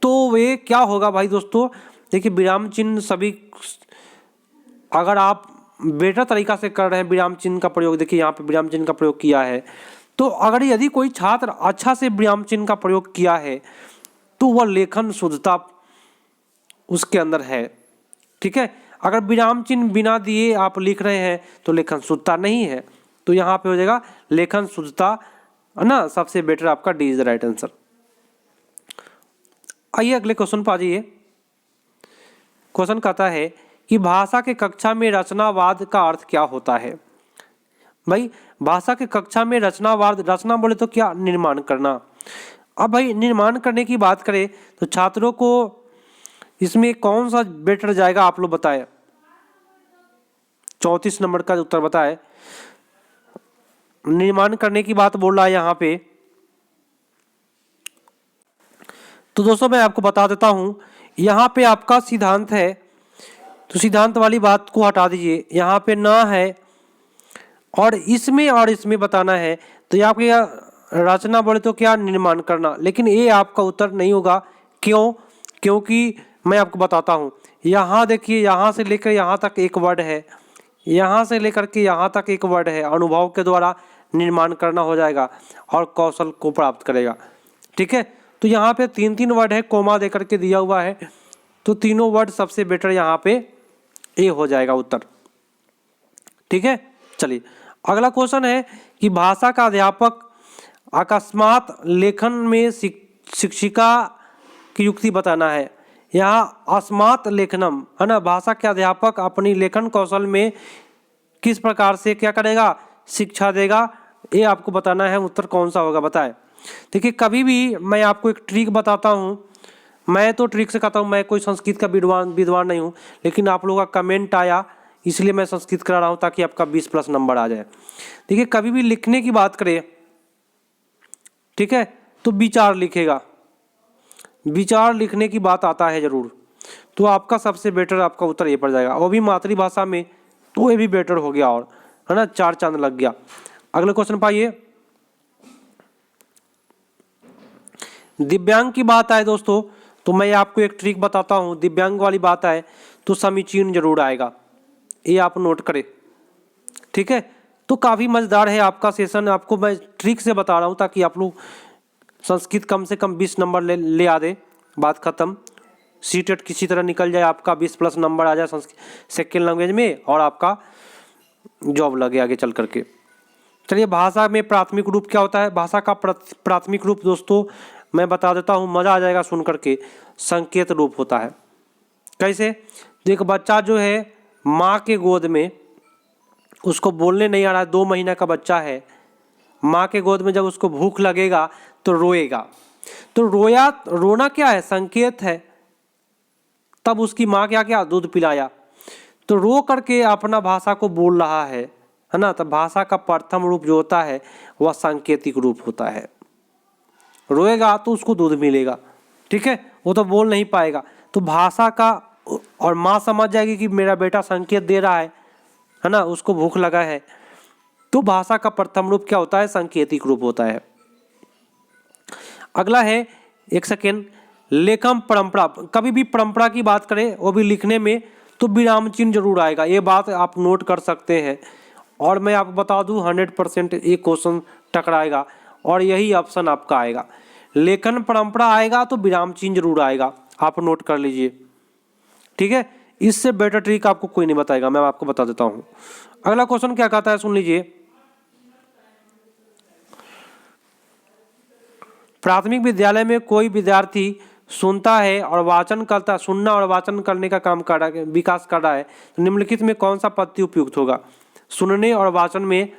[SPEAKER 1] तो वे क्या होगा भाई दोस्तों, देखिए विराम चिन्ह सभी, अगर आप बेटर तरीका से कर रहे हैं विराम चिन्ह का प्रयोग, देखिए यहाँ पे विराम चिन्ह का प्रयोग किया है, तो अगर यदि कोई छात्र अच्छा से विराम चिन्ह का प्रयोग किया है तो वह लेखन शुद्धता उसके अंदर है। ठीक है, अगर विराम चिन्ह बिना दिए आप लिख रहे हैं तो लेखन शुद्धता नहीं है, तो यहाँ पे हो जाएगा लेखन शुद्धता, है ना, सबसे बेटर आपका D is the right answer. आइए अगले क्वेश्चन पर आ जाइए। क्वेश्चन कहता है कि भाषा के कक्षा में रचनावाद का अर्थ क्या होता है। भाई भाषा के कक्षा में रचनावाद, रचना बोले तो क्या, निर्माण करना। अब भाई निर्माण करने की बात करें तो छात्रों को इसमें कौन सा बेटर जाएगा, आप लोग बताएं। 34 नंबर का उत्तर बताएं। निर्माण करने की बात बोल रहा है यहाँ पे, तो दोस्तों मैं आपको बता देता हूं, यहाँ पे आपका सिद्धांत है, तो सिद्धांत वाली बात को हटा दीजिए, यहाँ पे ना है और इसमें बताना है, तो यहाँ पे रचना बोले तो क्या, निर्माण करना, लेकिन ये आपका उत्तर नहीं होगा। क्यों? क्योंकि मैं आपको बताता हूँ, यहाँ देखिए, यहाँ से लेकर यहाँ तक एक वर्ड है, यहाँ से लेकर के यहाँ तक एक वर्ड है, अनुभव के द्वारा निर्माण करना हो जाएगा और कौशल को प्राप्त करेगा। ठीक है, तो यहाँ पे 3 वर्ड है, कोमा दे करके दिया हुआ है, तो तीनों वर्ड सबसे बेटर यहाँ पे ए हो जाएगा उत्तर। ठीक है, चलिए अगला क्वेश्चन है कि भाषा का अध्यापक अकस्मात लेखन में शिक्षिका की युक्ति बताना है। यहाँ अस्मात लेखनम, है ना, भाषा के अध्यापक अपनी लेखन कौशल में किस प्रकार से क्या करेगा, शिक्षा देगा, ये आपको बताना है। उत्तर कौन सा होगा बताएं। देखिए कभी भी मैं आपको एक ट्रिक बताता हूँ, मैं तो ट्रिक से कहता हूँ, मैं कोई संस्कृत का विद्वान नहीं हूँ, लेकिन आप लोगों का कमेंट आया इसलिए मैं संस्कृत करा रहा हूँ ताकि आपका 20+ नंबर आ जाए। देखिए कभी भी लिखने की बात करें, ठीक है, तो विचार लिखेगा, विचार लिखने की बात आता है जरूर, तो आपका सबसे बेटर आपका उत्तर ये पड़ जाएगा, वो भी मातृभाषा में, तो ये भी बेटर हो गया, और है ना 4 चांद लग गया। अगले क्वेश्चन पाइए। दिव्यांग की बात आए दोस्तों, तो मैं आपको एक ट्रिक बताता हूँ, दिव्यांग वाली बात आए तो समीचीन जरूर आएगा, ये आप नोट करें। ठीक है, तो काफ़ी मज़ेदार है आपका सेशन, आपको मैं ट्रिक से बता रहा हूँ ताकि आप लोग संस्कृत कम से कम 20 नंबर ले आ दे, बात ख़त्म। सीटेट किसी तरह निकल जाए, आपका 20+ नंबर आ जाए संस्कृत सेकेंड लैंग्वेज में, और आपका जॉब लगे आगे चल करके। चलिए भाषा में प्राथमिक रूप क्या होता है, भाषा का प्राथमिक रूप दोस्तों मैं बता देता हूँ, मज़ा आ जाएगा सुन करके। संकेत रूप होता है। कैसे? एक बच्चा जो है माँ के गोद में, उसको बोलने नहीं आ रहा है, 2 महीने का बच्चा है, माँ के गोद में जब उसको भूख लगेगा तो रोएगा, तो रोना क्या है, संकेत है। तब उसकी माँ क्या दूध पिलाया, तो रो करके अपना भाषा को बोल रहा है ना। तो भाषा का प्रथम रूप जो होता है वह सांकेतिक रूप होता है। रोएगा तो उसको दूध मिलेगा, ठीक है, वो तो बोल नहीं पाएगा, तो भाषा का, और माँ समझ जाएगी कि मेरा बेटा संकेत दे रहा है ना, उसको भूख लगा है, तो भाषा का प्रथम रूप क्या होता है, सांकेतिक रूप होता है। अगला है, एक सेकेंड, लेखन परंपरा। कभी भी परंपरा की बात करें वो भी लिखने में, तो विराम चिन्ह जरूर आएगा, ये बात आप नोट कर सकते हैं। और मैं आपको बता दूं 100% एक क्वेश्चन टकराएगा और यही ऑप्शन आपका आएगा। लेखन परंपरा आएगा तो विराम चिन्ह जरूर आएगा, आप नोट कर लीजिए, ठीक है। इससे बेटर ट्रिक आपको कोई नहीं बताएगा, मैं आपको बता देता हूं। अगला क्वेश्चन क्या कहता है, सुन लीजिए। प्राथमिक विद्यालय में कोई विद्यार्थी सुनता है और वाचन करता, सुनना और वाचन करने का काम कर रहा है, विकास कर रहा है, तो निम्नलिखित में कौन सा पद्धति उपयुक्त होगा। सुनने और वाचन में,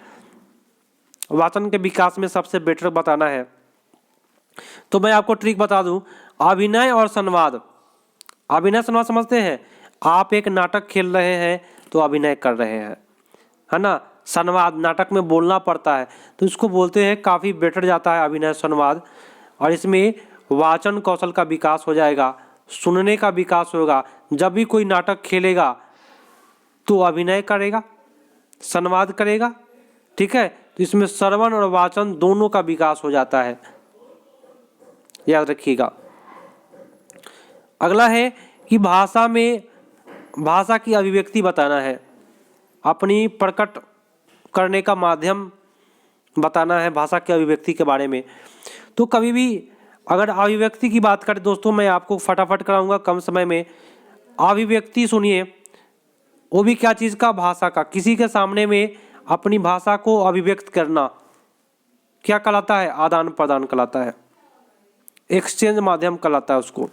[SPEAKER 1] वाचन के विकास में सबसे बेटर बताना है। तो मैं आपको ट्रिक बता दूं, अभिनय और संवाद। अभिनय संवाद समझते हैं, आप एक नाटक खेल रहे हैं तो अभिनय कर रहे हैं, है ना। संवाद, नाटक में बोलना पड़ता है, तो इसको बोलते हैं, काफ़ी बेटर जाता है अभिनय संवाद। और इसमें वाचन कौशल का विकास हो जाएगा, सुनने का विकास होगा, जब भी कोई नाटक खेलेगा तो अभिनय करेगा, संवाद करेगा, ठीक है। तो इसमें श्रवण और वाचन दोनों का विकास हो जाता है, याद रखिएगा। अगला है कि भाषा में भाषा की अभिव्यक्ति बताना है, अपनी प्रकट करने का माध्यम बताना है भाषा की अभिव्यक्ति के बारे में। तो कभी भी अगर अभिव्यक्ति की बात करें दोस्तों, मैं आपको फटाफट कराऊंगा कम समय में। अभिव्यक्ति सुनिए, वो भी क्या चीज़ का, भाषा का। किसी के सामने में अपनी भाषा को अभिव्यक्त करना क्या कहलाता है, आदान प्रदान कहलाता है, एक्सचेंज माध्यम कहलाता है। उसको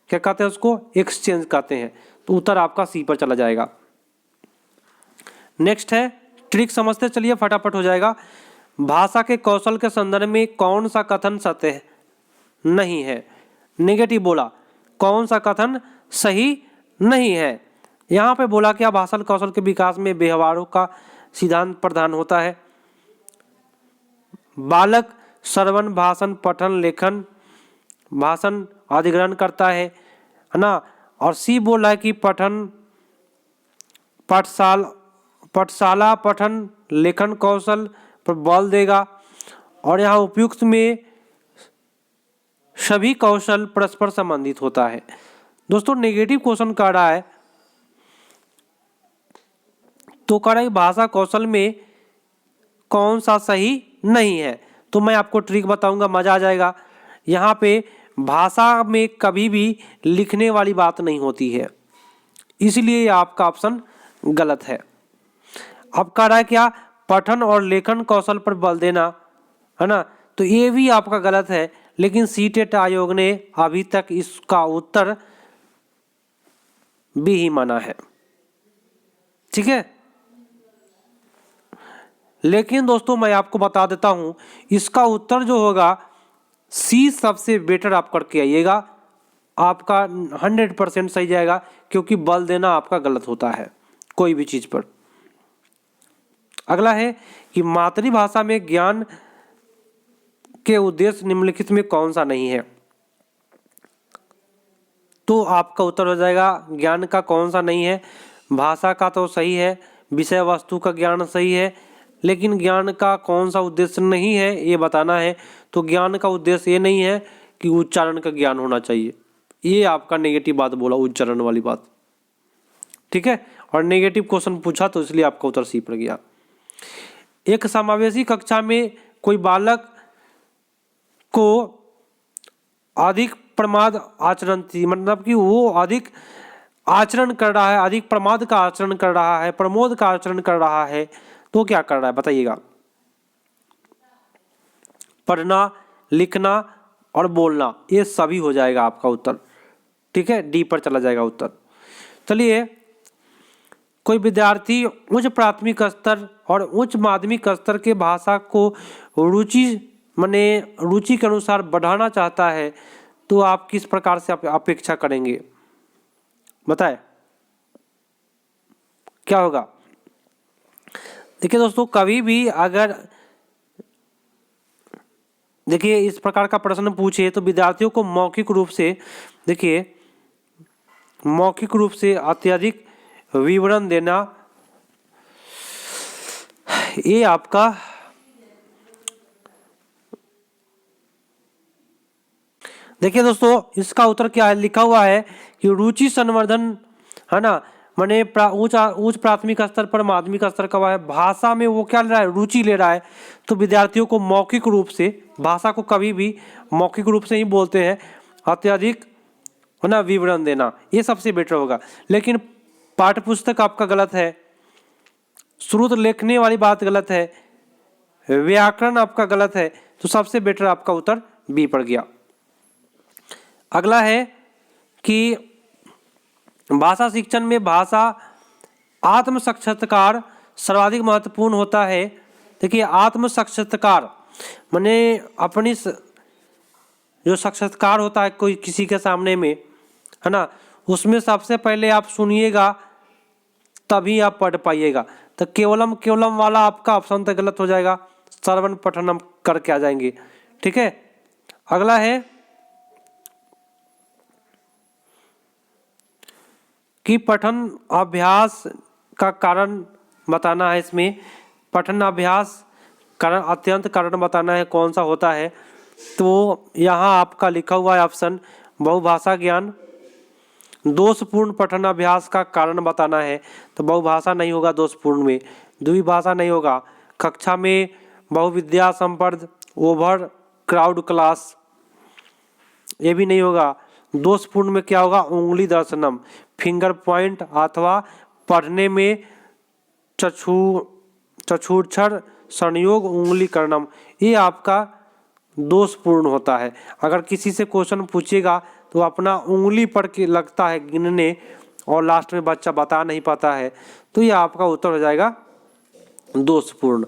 [SPEAKER 1] क्या कहते हैं, उसको एक्सचेंज कहते हैं। तो उत्तर आपका सी पर चला जाएगा। नेक्स्ट है ट्रिक, समझते चलिए, फटाफट हो जाएगा। भाषा के कौशल के संदर्भ में कौन सा कथन सत्य नहीं है, नेगेटिव बोला, कौन सा कथन सही नहीं है। यहाँ पे बोला क्या, भाषा कौशल के विकास में व्यवहारों का सिद्धांत प्रधान होता है। बालक श्रवण, भाषण, पठन, लेखन, भाषण अधिग्रहण करता है ना। और सी बोला है कि पाठशाला पठन लेखन कौशल पर बल देगा। और यहाँ उपयुक्त में सभी कौशल परस्पर संबंधित होता है। दोस्तों नेगेटिव क्वेश्चन कर रहा है, तो कह रहा है भाषा कौशल में कौन सा सही नहीं है। तो मैं आपको ट्रिक बताऊंगा, मजा आ जाएगा। यहाँ पे भाषा में कभी भी लिखने वाली बात नहीं होती है, इसलिए आपका ऑप्शन गलत है। अब कह रहा है क्या, पठन और लेखन कौशल पर बल देना, है ना। तो ये भी आपका गलत है, लेकिन सीटेट आयोग ने अभी तक इसका उत्तर बी ही माना है, ठीक है। लेकिन दोस्तों मैं आपको बता देता हूं, इसका उत्तर जो होगा सी सबसे बेटर आप करके आइएगा, आपका 100% सही जाएगा, क्योंकि बल देना आपका गलत होता है कोई भी चीज पर। अगला है कि मातृभाषा में ज्ञान के उद्देश्य निम्नलिखित में कौन सा नहीं है। तो आपका उत्तर हो जाएगा ज्ञान का कौन सा नहीं है। भाषा का तो सही है, विषय वस्तु का ज्ञान सही है, लेकिन ज्ञान का कौन सा उद्देश्य नहीं है ये बताना है। तो ज्ञान का उद्देश्य ये नहीं है कि उच्चारण का ज्ञान होना चाहिए, ये आपका नेगेटिव बात बोला, उच्चारण वाली बात, ठीक है। और नेगेटिव क्वेश्चन पूछा तो इसलिए आपका उत्तर सी पड़ गया। एक समावेशी कक्षा में कोई बालक को अधिक प्रमाद आचरण थी, मतलब कि वो अधिक आचरण कर रहा है, अधिक प्रमाद का आचरण कर रहा है, प्रमोद का आचरण कर रहा है, तो क्या कर रहा है बताइएगा। पढ़ना, लिखना और बोलना, ये सभी हो जाएगा आपका उत्तर, ठीक है। डी पर चला जाएगा उत्तर। चलिए, कोई विद्यार्थी उच्च प्राथमिक स्तर और उच्च माध्यमिक स्तर के भाषा को रुचि के अनुसार बढ़ाना चाहता है, तो आप किस प्रकार से अपेक्षा करेंगे, बताएं क्या होगा। देखिए दोस्तों, कभी भी अगर देखिए इस प्रकार का प्रश्न पूछे तो विद्यार्थियों को मौखिक रूप से, देखिए मौखिक रूप से अत्यधिक विवरण देना, ये आपका देखिए दोस्तों इसका उत्तर क्या है, लिखा हुआ है कि रुचि संवर्धन, है ना, माने उच्च प्राथमिक स्तर पर माध्यमिक स्तर का है, भाषा में वो क्या ले रहा है, रुचि ले रहा है। तो विद्यार्थियों को मौखिक रूप से, भाषा को कभी भी मौखिक रूप से ही बोलते हैं, अत्यधिक, है ना, विवरण देना, ये सबसे बेटर होगा। लेकिन पाठ्यपुस्तक आपका गलत है, श्रुत लिखने वाली बात गलत है, व्याकरण आपका गलत है, तो सबसे बेटर आपका उत्तर बी पड़ गया। अगला है कि भाषा शिक्षण में भाषा आत्म साक्षात्कार सर्वाधिक महत्वपूर्ण होता है। देखिए आत्म साक्षात्कार माने अपनी जो साक्षात्कार होता है कोई किसी के सामने में, है ना, उसमें सबसे पहले आप सुनिएगा तभी आप पढ़ पाइएगा। तो केवलम केवलम वाला आपका ऑप्शन तो गलत हो जाएगा, श्रवण पठन हम करके आ जाएंगे, ठीक है। अगला है कि पठन अभ्यास का कारण बताना है। इसमें पठन अभ्यास कारण अत्यंत कारण बताना है कौन सा होता है। तो यहाँ आपका लिखा हुआ है ऑप्शन बहुभाषा ज्ञान। दोषपूर्ण पठन अभ्यास का कारण बताना है, तो बहुभाषा नहीं होगा दोषपूर्ण में, द्विभाषा नहीं होगा, कक्षा में बहुविद्या संपर्द, ओवर क्राउड क्लास, ये भी नहीं होगा। दोषपूर्ण में क्या होगा, उंगली दर्शनम, फिंगर पॉइंट अथवा पढ़ने में चछूछर संयोग उंगली करनम, ये आपका दोषपूर्ण होता है। अगर किसी से क्वेश्चन पूछेगा तो अपना उंगली पढ़ के लगता है गिनने और लास्ट में बच्चा बता नहीं पाता है, तो ये आपका उत्तर हो जाएगा दोषपूर्ण।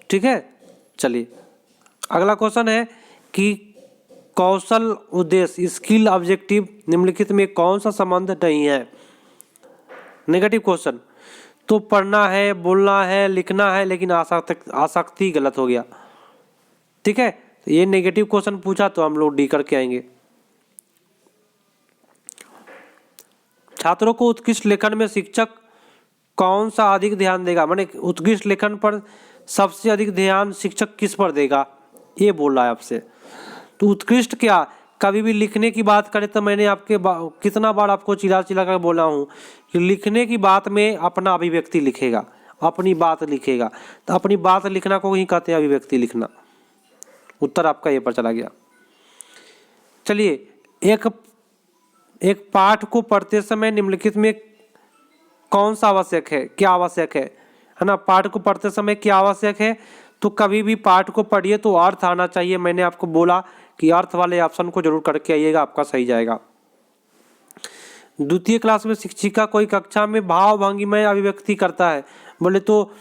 [SPEAKER 1] ठीक है, चलिए अगला क्वेश्चन है कि कौशल उद्देश्य स्किल ऑब्जेक्टिव निम्नलिखित में कौन सा संबंध नहीं है। नेगेटिव क्वेश्चन, तो पढ़ना है, बोलना है, लिखना है, लेकिन आसक्ति गलत हो गया। ठीक है, तो ये नेगेटिव क्वेश्चन पूछा तो हम लोग डी करके आएंगे। छात्रों को उत्कृष्ट लेखन में शिक्षक कौन सा अधिक ध्यान देगा, माने उत्कृष्ट लेखन पर सबसे अधिक ध्यान शिक्षक किस पर देगा, ये बोल रहा है आपसे। तो उत्कृष्ट क्या, कभी भी लिखने की बात करें तो मैंने आपके कितना बार आपको चिल्ला चिल्ला कर बोला हूँ कि लिखने की बात में अपना अभिव्यक्ति लिखेगा, अपनी बात लिखेगा, तो अपनी बात लिखना को ही कहते हैं अभिव्यक्ति लिखना। उत्तर आपका ये पर चला गया। चलिए एक पाठ को पढ़ते समय निम्नलिखित में कौन सा आवश्यक है, क्या आवश्यक है ना। पाठ को पढ़ते समय क्या आवश्यक है, तो कभी भी पाठ को पढ़िए तो अर्थ आना चाहिए। मैंने आपको बोला कि अर्थ वाले ऑप्शन को जरूर करके आइएगा, आपका सही जाएगा। द्वितीय क्लास में शिक्षिका कोई कक्षा में भाव भंगिमय अभिव्यक्ति करता है, बोले तो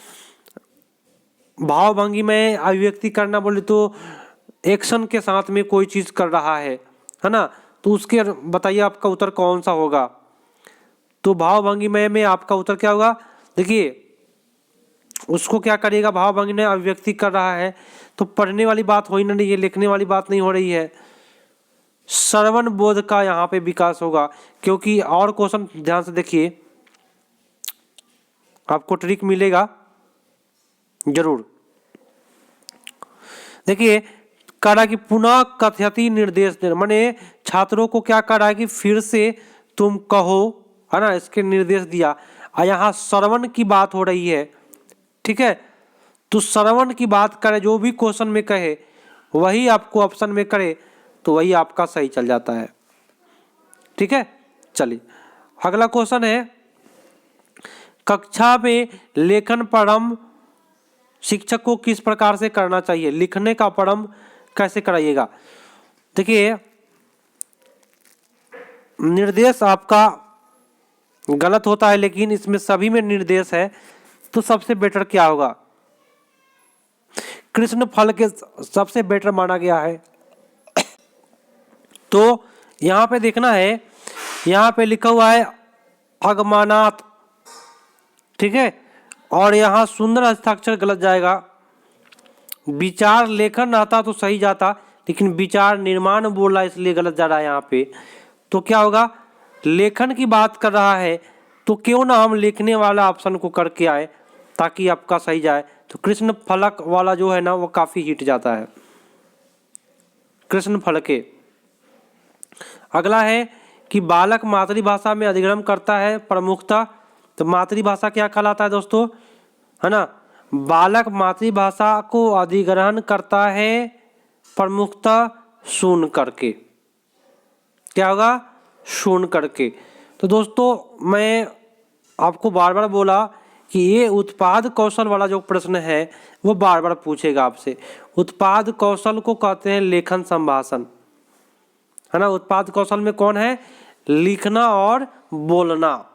[SPEAKER 1] भाव भंगिमय अभिव्यक्ति करना, बोले तो एक्शन के साथ में कोई चीज कर रहा है ना, तो उसके बताइए आपका उत्तर कौन सा होगा। तो भाव भंगिमय में आपका उत्तर क्या होगा, देखिए उसको क्या करिएगा, भाव भंगिमय अभिव्यक्ति कर रहा है तो पढ़ने वाली बात हो ही नहीं, ये लिखने वाली बात नहीं हो रही है। श्रवण बोध का यहाँ पे विकास होगा, क्योंकि और क्वेश्चन ध्यान से देखिए, आपको ट्रिक मिलेगा जरूर। देखिए कह रहा है कि पुनः कथयति निर्देश दे, माने छात्रों को क्या कर रहा है कि फिर से तुम कहो, है ना, इसके निर्देश दिया। और यहाँ श्रवण की बात हो रही है, ठीक है, तो श्रवण की बात करे, जो भी क्वेश्चन में कहे वही आपको ऑप्शन में करे तो वही आपका सही चल जाता है। ठीक है, चलिए अगला क्वेश्चन है, कक्षा में लेखन प्रारंभ शिक्षक को किस प्रकार से करना चाहिए, लिखने का प्रारंभ कैसे कराइएगा। देखिए निर्देश आपका गलत होता है, लेकिन इसमें सभी में निर्देश है, तो सबसे बेटर क्या होगा, कृष्ण फल के सबसे बेटर माना गया है। तो यहाँ पे देखना है, यहाँ पे लिखा हुआ है अगमानात, ठीक है, और यहाँ सुंदर हस्ताक्षर गलत जाएगा। विचार लेखन आता तो सही जाता, लेकिन विचार निर्माण बोला इसलिए गलत जा रहा है यहाँ पे। तो क्या होगा, लेखन की बात कर रहा है तो क्यों ना हम लिखने वाला ऑप्शन को करके आए ताकि आपका सही जाए। तो कृष्ण फलक वाला जो है ना वो काफी हिट जाता है, कृष्ण फलके। अगला है कि बालक मातृभाषा में अधिग्रहण करता है प्रमुखता, तो मातृभाषा क्या कहलाता है दोस्तों, है ना, बालक मातृभाषा को अधिग्रहण करता है प्रमुखता सुन करके, क्या होगा, सुन करके। तो दोस्तों मैं आपको बार बार बोला कि ये उत्पाद कौशल वाला जो प्रश्न है वो बार बार पूछेगा आपसे। उत्पाद कौशल को कहते हैं लेखन संभाषण, है ना। उत्पाद कौशल में कौन है, लिखना और बोलना,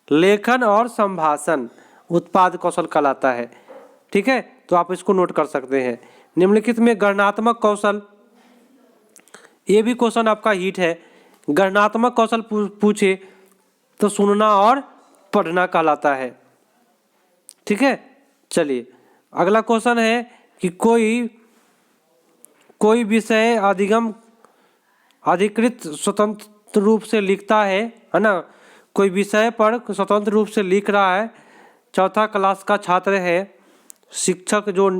[SPEAKER 1] लेखन और संभाषण उत्पाद कौशल कहलाता है। ठीक है, तो आप इसको नोट कर सकते हैं। निम्नलिखित में गणनात्मक कौशल, ये भी क्वेश्चन आपका हिट है। गणनात्मक कौशल पूछे तो सुनना और पढ़ना कहलाता है। ठीक है, चलिए अगला क्वेश्चन है कि कोई विषय अधिकृत स्वतंत्र रूप से लिखता है ना, कोई विषय पर स्वतंत्र रूप से लिख रहा है, चौथा क्लास का छात्र है, शिक्षक जो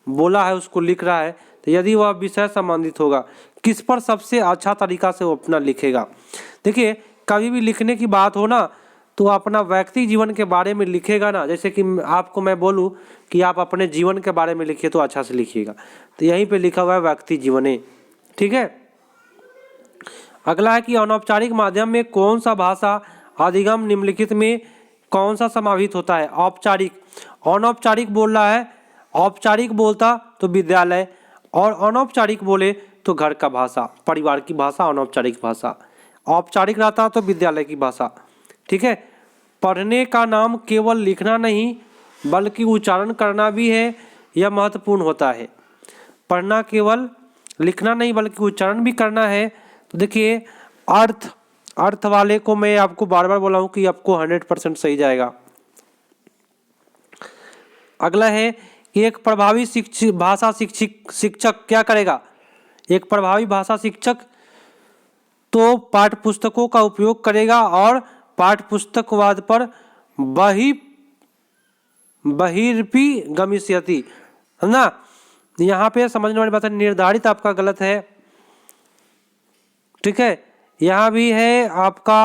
[SPEAKER 1] बोला है उसको लिख रहा है, तो यदि वह विषय संबंधित होगा, किस पर सबसे अच्छा तरीका से वो अपना लिखेगा। देखिए कभी भी लिखने की बात हो ना तो अपना व्यक्ति जीवन के बारे में लिखेगा ना, जैसे कि आपको मैं बोलूं कि आप अपने जीवन के बारे में लिखिए तो अच्छा से लिखिएगा, तो यहीं पे लिखा हुआ है व्यक्ति जीवने। ठीक है। अगला है कि अनौपचारिक माध्यम में कौन सा भाषा अधिगम निम्नलिखित में कौन सा समाहित होता है। औपचारिक, अनौपचारिक बोल रहा है, औपचारिक बोलता तो विद्यालय, और अनौपचारिक बोले तो घर का भाषा, परिवार की भाषा, अनौपचारिक भाषा। औपचारिक रहता तो विद्यालय की भाषा। ठीक है। पढ़ने का नाम केवल लिखना नहीं बल्कि उच्चारण करना भी है, यह महत्वपूर्ण होता है। पढ़ना केवल लिखना नहीं बल्कि उच्चारण भी करना है। तो देखिए अर्थ वाले को मैं आपको बार बार बोला हूँ कि आपको 100% सही जाएगा। अगला है कि एक प्रभावी भाषा शिक्षक क्या करेगा। एक प्रभावी भाषा शिक्षक तो पाठ्य पुस्तकों का उपयोग करेगा और पाठ्य पुस्तकवाद पर बहिर्पी गमिष्यति, है ना। यहाँ पे समझने वाली बात है, निर्धारित आपका गलत है। ठीक है। यहाँ भी है आपका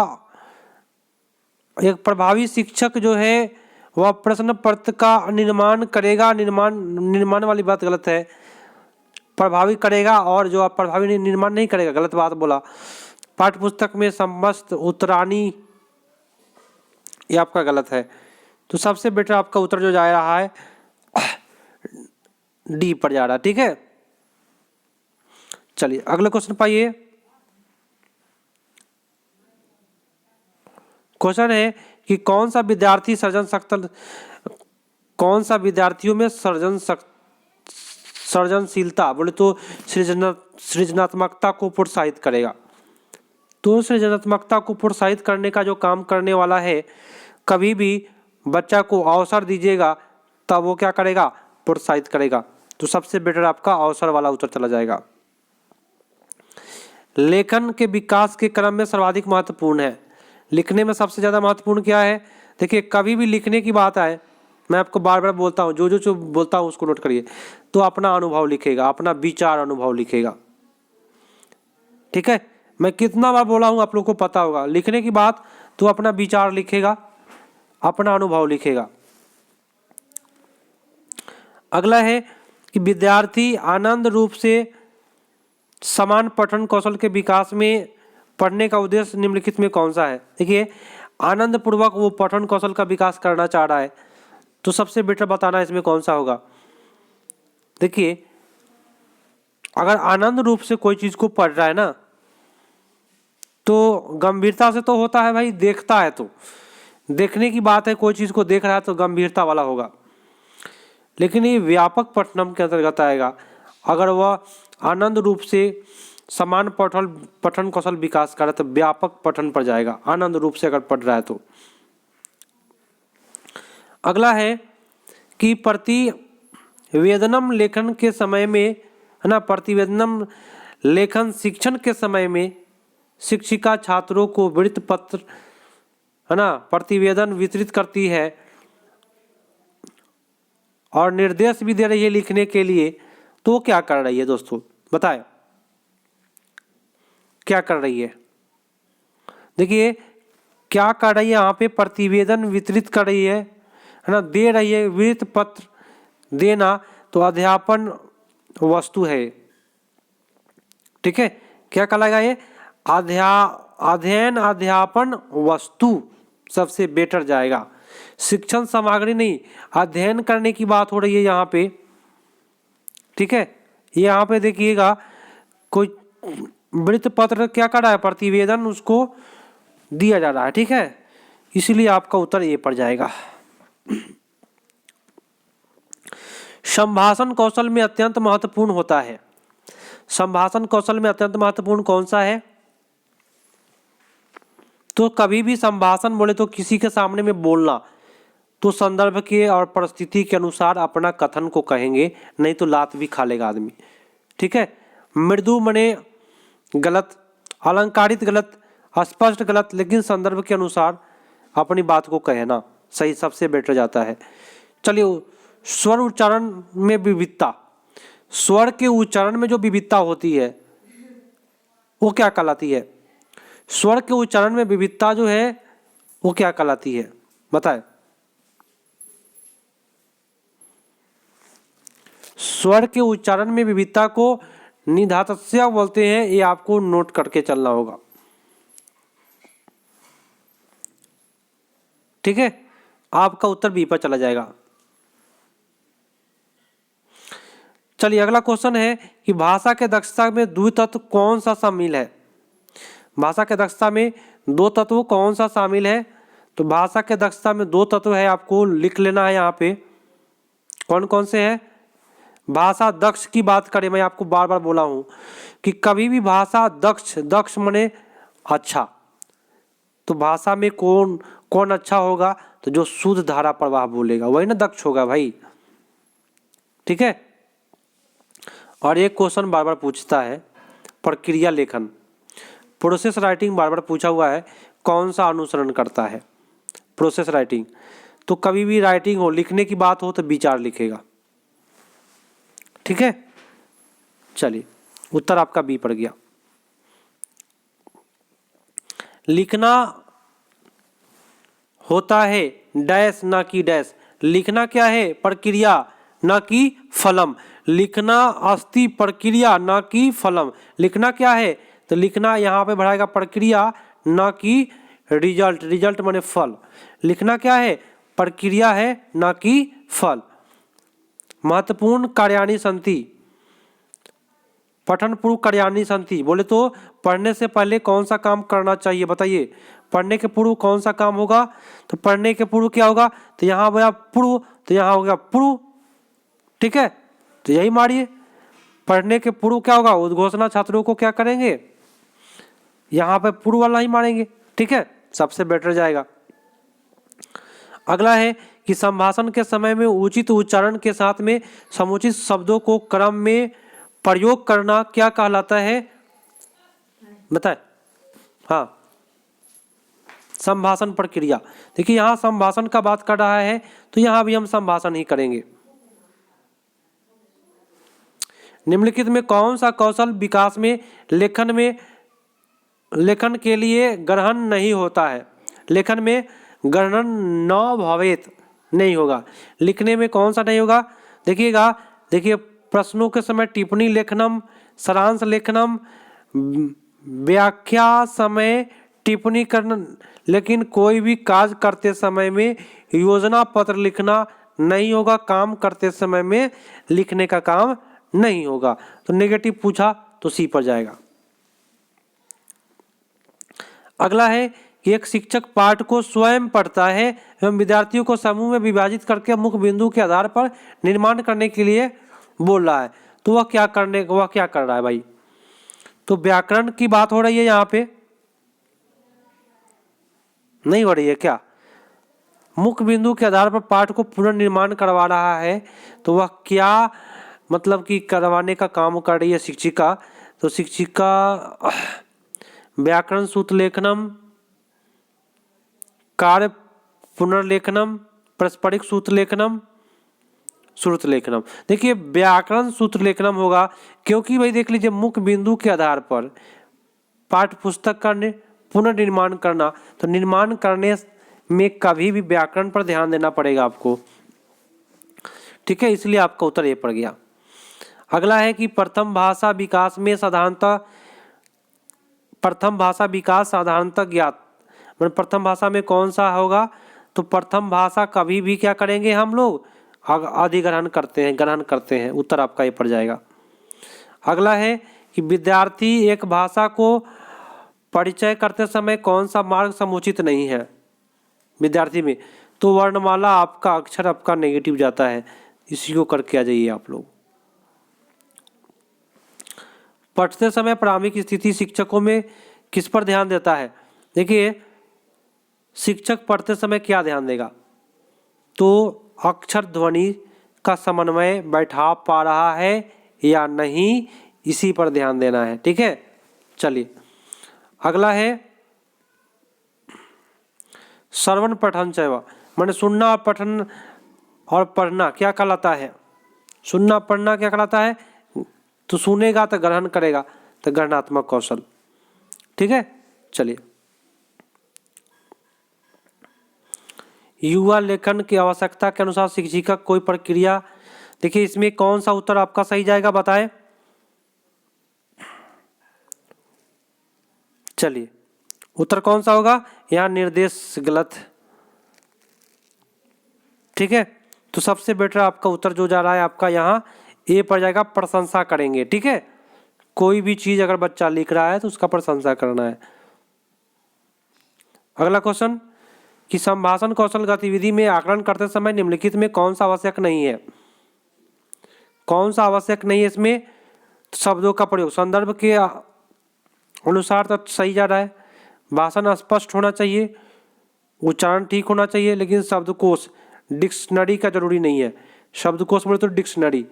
[SPEAKER 1] एक प्रभावी शिक्षक जो है वह प्रश्न पत्र का निर्माण करेगा, निर्माण वाली बात गलत है, प्रभावी करेगा, और जो आप प्रभावी निर्माण नहीं करेगा, गलत बात बोला। पाठ्य पुस्तक में समस्त उत्तरानी, ये आपका गलत है। तो सबसे बेटर आपका उत्तर जो जा रहा है डी पर जा रहा है। ठीक है। चलिए अगले क्वेश्चन पाइए। क्वेश्चन है कि कौन सा विद्यार्थियों में सृजनशीलता बोले तो सृजनात्मकता को प्रोत्साहित करेगा। तो सृजनात्मकता को प्रोत्साहित करने का जो काम करने वाला है, कभी भी बच्चा को अवसर दीजिएगा तब वो क्या करेगा, प्रोत्साहित करेगा। तो सबसे बेटर आपका अवसर वाला उत्तर चला जाएगा। लेखन के विकास के क्रम में सर्वाधिक महत्वपूर्ण है। लिखने में सबसे ज़्यादा महत्वपूर्ण क्या है। देखिए कभी भी लिखने की बात आए, मैं आपको बार बार बोलता हूँ, जो बोलता हूँ उसको नोट करिए। तो अपना अनुभव लिखेगा, अपना विचार अनुभव लिखेगा। ठीक है। मैं कितना बार बोला हूँ आप लोग को पता होगा। लिखने की बात तो अपना विचार लिखेगा, अपना अनुभव लिखेगा। अगला है कि विद्यार्थी आनंद रूप से समान पठन कौशल के विकास में पढ़ने का उद्देश्य निम्नलिखित में कौन सा है। देखिए आनंद पूर्वक वो पठन कौशल का विकास करना चाह रहा है, तो सबसे बेटर बताना इसमें कौन सा होगा। देखिए अगर आनंद रूप से कोई चीज को पढ़ रहा है ना, तो गंभीरता से तो होता है भाई, देखता है तो देखने की बात है, कोई चीज को देख रहा है तो गंभीरता वाला होगा। लेकिन ये व्यापक पठनम के अंतर्गत आएगा। अगर वह आनंद रूप से समान पठन कौशल विकास कर रहा है तो व्यापक पठन पर जाएगा, आनंद रूप से अगर पढ़ रहा है तो। अगला है कि प्रतिवेदनम लेखन के समय में, है ना, प्रतिवेदनम लेखन शिक्षण के समय में शिक्षिका छात्रों को वृत्त पत्र, है ना, प्रतिवेदन वितरित करती है और निर्देश भी दे रही है लिखने के लिए। तो क्या कर रही है दोस्तों, बताएं क्या कर रही है। देखिए क्या कर रही है, यहाँ पे प्रतिवेदन वितरित कर रही है ना, दे रही है। वृत्त पत्र देना तो अध्यापन वस्तु है। ठीक है। क्या कहलाएगा ये, अध्ययन अध्यापन वस्तु सबसे बेटर जाएगा। शिक्षण सामग्री नहीं, अध्ययन करने की बात हो रही है यहाँ पे। ठीक है। यहाँ पे देखिएगा कोई वृत्त पत्र क्या कर रहा है, प्रतिवेदन उसको दिया जा रहा है। ठीक है। इसलिए आपका उत्तर ए पर जाएगा। संभाषण कौशल में अत्यंत महत्वपूर्ण होता है। संभाषण कौशल में अत्यंत महत्वपूर्ण कौन सा है। तो कभी भी संभाषण बोले तो किसी के सामने में बोलना, तो संदर्भ के और परिस्थिति के अनुसार अपना कथन को कहेंगे, नहीं तो लात भी खा लेगा आदमी। ठीक है। मृदु मने गलत, अलंकारित गलत, स्पष्ट गलत, लेकिन संदर्भ के अनुसार अपनी बात को कहना सही सबसे बेटर जाता है। चलिए, स्वर उच्चारण में विविधता, स्वर के उच्चारण में जो विविधता होती है वो क्या कहलाती है? स्वर के उच्चारण में विविधता जो है वो क्या कहलाती है, बताएं। स्वर के उच्चारण में विविधता को निधातस्य बोलते हैं, ये आपको नोट करके चलना होगा, ठीक है। आपका उत्तर बी पर चला जाएगा। चलिए, अगला क्वेश्चन है कि भाषा के दक्षता में द्वितत्व कौन सा शामिल है? भाषा के दक्षता में दो तत्व कौन सा शामिल है? तो भाषा के दक्षता में दो तत्व है, आपको लिख लेना है यहाँ पे। कौन कौन से हैं? भाषा दक्ष की बात करें, मैं आपको बार बार बोला हूँ कि कभी भी भाषा दक्ष, दक्ष माने अच्छा, तो भाषा में कौन कौन अच्छा होगा? तो जो शुद्ध धारा प्रवाह बोलेगा वही ना दक्ष होगा भाई, ठीक है। और एक क्वेश्चन बार बार पूछता है प्रक्रिया लेखन, प्रोसेस राइटिंग बार बार पूछा हुआ है, कौन सा अनुसरण करता है? Process writing. तो कभी भी राइटिंग हो, लिखने की बात हो तो विचार लिखेगा, ठीक है। चलिए, उत्तर आपका बी पड़ गया। लिखना होता है डैश ना कि डैश, लिखना क्या है? प्रक्रिया ना कि फलम, लिखना अस्ति प्रक्रिया ना कि फलम। लिखना क्या है? तो लिखना यहाँ पे बढ़ाएगा प्रक्रिया ना कि रिजल्ट, रिजल्ट माने फल। लिखना क्या है? प्रक्रिया है ना कि फल। महत्वपूर्ण कार्यान्वी संधि, पठन पूर्व कार्यान्वी संधि बोले तो पढ़ने से पहले कौन सा काम करना चाहिए, बताइए। पढ़ने के पूर्व कौन सा काम होगा? तो पढ़ने के पूर्व क्या होगा? तो यहाँ हो गया पूर्व, तो यहाँ हो गया पूर्व, ठीक है। तो यही मारिए, पढ़ने के पूर्व क्या होगा? उद्घोषणा छात्रों को क्या करेंगे? यहाँ पे पूर्व वाला ही मारेंगे, ठीक है, सबसे बेटर जाएगा। अगला है कि संभाषण के समय में उचित उच्चारण के साथ में समुचित शब्दों को क्रम में प्रयोग करना क्या कहलाता है, बताएं। हाँ, संभाषण प्रक्रिया। देखिए, यहाँ संभाषण का बात कर रहा है तो यहाँ भी हम संभाषण ही करेंगे। निम्नलिखित में कौन सा कौशल विकास में लेखन के लिए ग्रहण नहीं होता है? लेखन में ग्रहण न भवेत नहीं होगा। लिखने में कौन सा नहीं होगा? देखिएगा, देखिए प्रश्नों के समय टिप्पणी लेखनम, सारांश लेखनम, व्याख्या समय टिप्पणी करना, लेकिन कोई भी कार्य करते समय में योजना पत्र लिखना नहीं होगा, काम करते समय में लिखने का काम नहीं होगा। तो नेगेटिव पूछा तो सी पर जाएगा। अगला है कि एक शिक्षक पाठ को स्वयं पढ़ता है एवं विद्यार्थियों को समूह में विभाजित करके मुख्य बिंदु के आधार पर निर्माण करने के लिए बोल रहा है। तो वह क्या कर रहा है भाई? तो व्याकरण की बात हो रही है, यहाँ पे नहीं हो रही है क्या? मुख्य बिंदु के आधार पर पाठ को पुनर्निर्माण करवा रहा है, तो वह क्या मतलब कि करवाने का काम कर रही है शिक्षिका? तो शिक्षिका व्याकरण सूत्र लेखनम, कार्य पुनर्लेखनम, पारस्परिक सूत्र लेखनम, श्रुत लेखनम। देखिए, व्याकरण सूत्र लेखनम होगा, क्योंकि भाई देख लीजिए मुख्य बिंदु के आधार पर पाठ्य पुस्तक का पुनर्निर्माण करना, तो निर्माण करने में कभी भी व्याकरण पर ध्यान देना पड़ेगा आपको, ठीक है, इसलिए आपका उत्तर ये पड़ गया। अगला है कि प्रथम भाषा विकास साधारणतः ज्ञात, मतलब प्रथम भाषा में कौन सा होगा? तो प्रथम भाषा कभी भी क्या करेंगे हम लोग? अधिग्रहण ग्रहण करते हैं। उत्तर आपका ये पड़ जाएगा। अगला है कि विद्यार्थी एक भाषा को परिचय करते समय कौन सा मार्ग समुचित नहीं है विद्यार्थी में? तो वर्णमाला आपका, अक्षर आपका नेगेटिव जाता है, इसी को करके आ जाइए आप लोग। पढ़ते समय प्रारंभिक स्थिति शिक्षकों में किस पर ध्यान देता है? देखिए, शिक्षक पढ़ते समय क्या ध्यान देगा? तो अक्षर ध्वनि का समन्वय बैठा पा रहा है या नहीं, इसी पर ध्यान देना है, ठीक है। चलिए, अगला है श्रवण पठन चैव, माने सुनना और पठन और पढ़ना क्या कहलाता है? सुनना पढ़ना क्या कहलाता है? तो सुनेगा तो ग्रहण करेगा, तो ग्रहणात्मक कौशल। ठीक है, चलिए। युवा लेखन की आवश्यकता के अनुसार शिक्षिका कोई प्रक्रिया, देखिए इसमें कौन सा उत्तर आपका सही जाएगा बताएं। चलिए उत्तर कौन सा होगा? यहाँ निर्देश गलत। ठीक है, तो सबसे बेटर आपका उत्तर जो जा रहा है आपका यहाँ ए पर जाएगा, प्रशंसा करेंगे। ठीक है, कोई भी चीज अगर बच्चा लिख रहा है तो उसका प्रशंसा करना है। अगला क्वेश्चन कि संभाषण कौशल गतिविधि में आकलन करते समय निम्नलिखित में कौन सा आवश्यक नहीं है? कौन सा आवश्यक नहीं है इसमें? शब्दों का प्रयोग संदर्भ के अनुसार तो सही जा रहा है। भाषण स्पष्ट होना चाहिए, उच्चारण ठीक होना चाहिए, लेकिन शब्दकोश डिक्शनरी का जरूरी नहीं है। शब्दकोश बोले तो डिक्शनरी।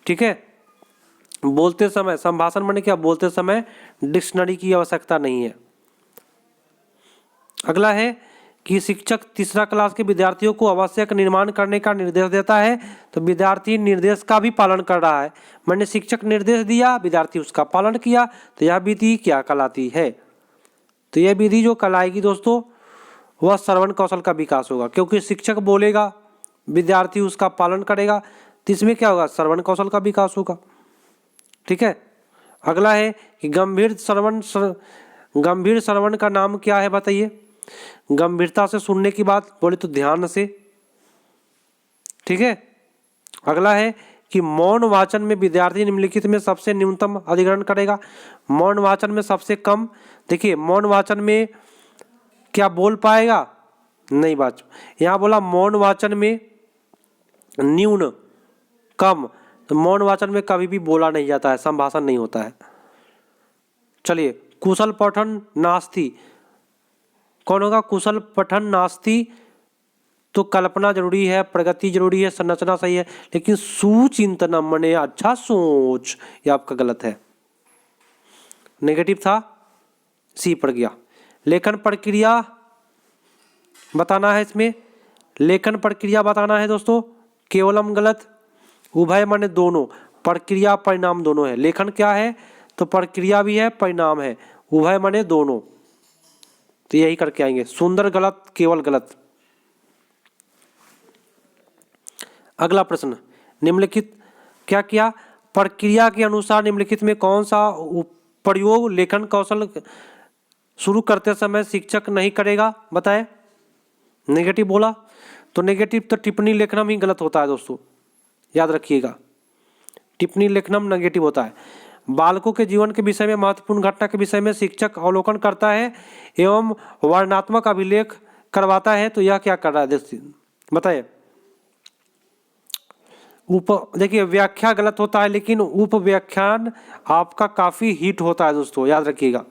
[SPEAKER 1] ठीक है, बोलते समय संभाषण माने क्या? बोलते समय डिक्शनरी की आवश्यकता नहीं है। अगला है कि शिक्षक तीसरा क्लास के विद्यार्थियों को आवश्यक निर्माण करने का निर्देश देता है, तो विद्यार्थी निर्देश का भी पालन कर रहा है। मैंने शिक्षक निर्देश दिया, विद्यार्थी उसका पालन किया, तो यह विधि क्या कहलाती है? तो यह विधि जो कहलाएगी दोस्तों वह श्रवण कौशल का विकास होगा, क्योंकि शिक्षक बोलेगा विद्यार्थी उसका पालन करेगा, तो इसमें क्या होगा? श्रवण कौशल का विकास होगा। ठीक है, अगला है कि गंभीर श्रवण का नाम क्या है बताइए? गंभीरता से सुनने की बात बोले तो ध्यान से। ठीक है, अगला है कि मौन वाचन में विद्यार्थी निम्नलिखित में सबसे न्यूनतम अधिग्रहण करेगा। मौन वाचन में सबसे कम, देखिए मौन वाचन में क्या बोल पाएगा? नहीं बात। यहाँ बोला मौन वाचन में न्यून कम, तो मौन वाचन में कभी भी बोला नहीं जाता है, संभाषण नहीं होता है। चलिए, कुशल पठन नास्ति कौन होगा? कुशल पठन नास्ति, तो कल्पना जरूरी है, प्रगति जरूरी है, संरचना सही है, लेकिन सुचिंतनम माने अच्छा सोच, ये आपका गलत है। नेगेटिव था, सी पड़ गया। लेखन प्रक्रिया बताना है, इसमें लेखन प्रक्रिया बताना है दोस्तों, केवलम गलत। उभय माने दोनों, प्रक्रिया परिणाम दोनों है। लेखन क्या है? तो प्रक्रिया भी है परिणाम है। उभय माने दोनों, तो यही करके आएंगे। सुंदर गलत, केवल गलत। अगला प्रश्न, निम्नलिखित क्या किया? प्रक्रिया के अनुसार निम्नलिखित में कौन सा प्रयोग लेखन कौशल शुरू करते समय शिक्षक नहीं करेगा बताएं? नेगेटिव बोला, तो नेगेटिव तो टिप्पणी लेखनम ही गलत होता है दोस्तों, याद रखिएगा। टिप्पणी लेखनम नेगेटिव होता है। बालकों के जीवन के विषय में महत्वपूर्ण घटना के विषय में शिक्षक अवलोकन करता है एवं वर्णनात्मक अभिलेख करवाता है, तो यह क्या कर रहा है बताइए? देखिए व्याख्या गलत होता है, लेकिन उप व्याख्यान आपका काफी हिट होता है दोस्तों, याद रखिएगा।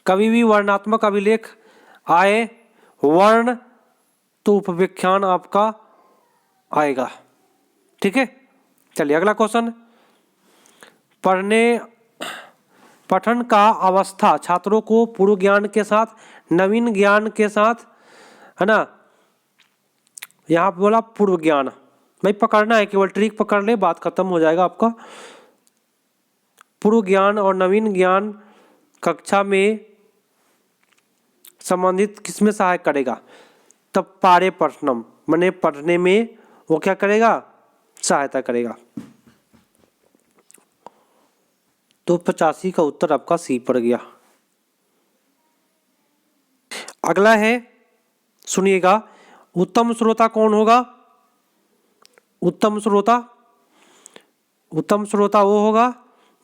[SPEAKER 1] कभी भी वर्णनात्मक अभिलेख आए वर्ण, तो उपव्याख्यान आपका आएगा। ठीक है, चलिए अगला क्वेश्चन। पठन का अवस्था छात्रों को पूर्व ज्ञान के साथ नवीन ज्ञान के साथ, है ना, यहां बोला पूर्व ज्ञान, भाई पकड़ना है, केवल ट्रिक पकड़ ले, बात खत्म हो जाएगा आपका। पूर्व ज्ञान और नवीन ज्ञान कक्षा में संबंधित किसमें सहायक करेगा? तब पारे पठनम माने पढ़ने में वो क्या करेगा? सहायता करेगा। तो 85 का उत्तर आपका सी पड़ गया। अगला है, सुनिएगा, उत्तम श्रोता कौन होगा? उत्तम श्रोता वो होगा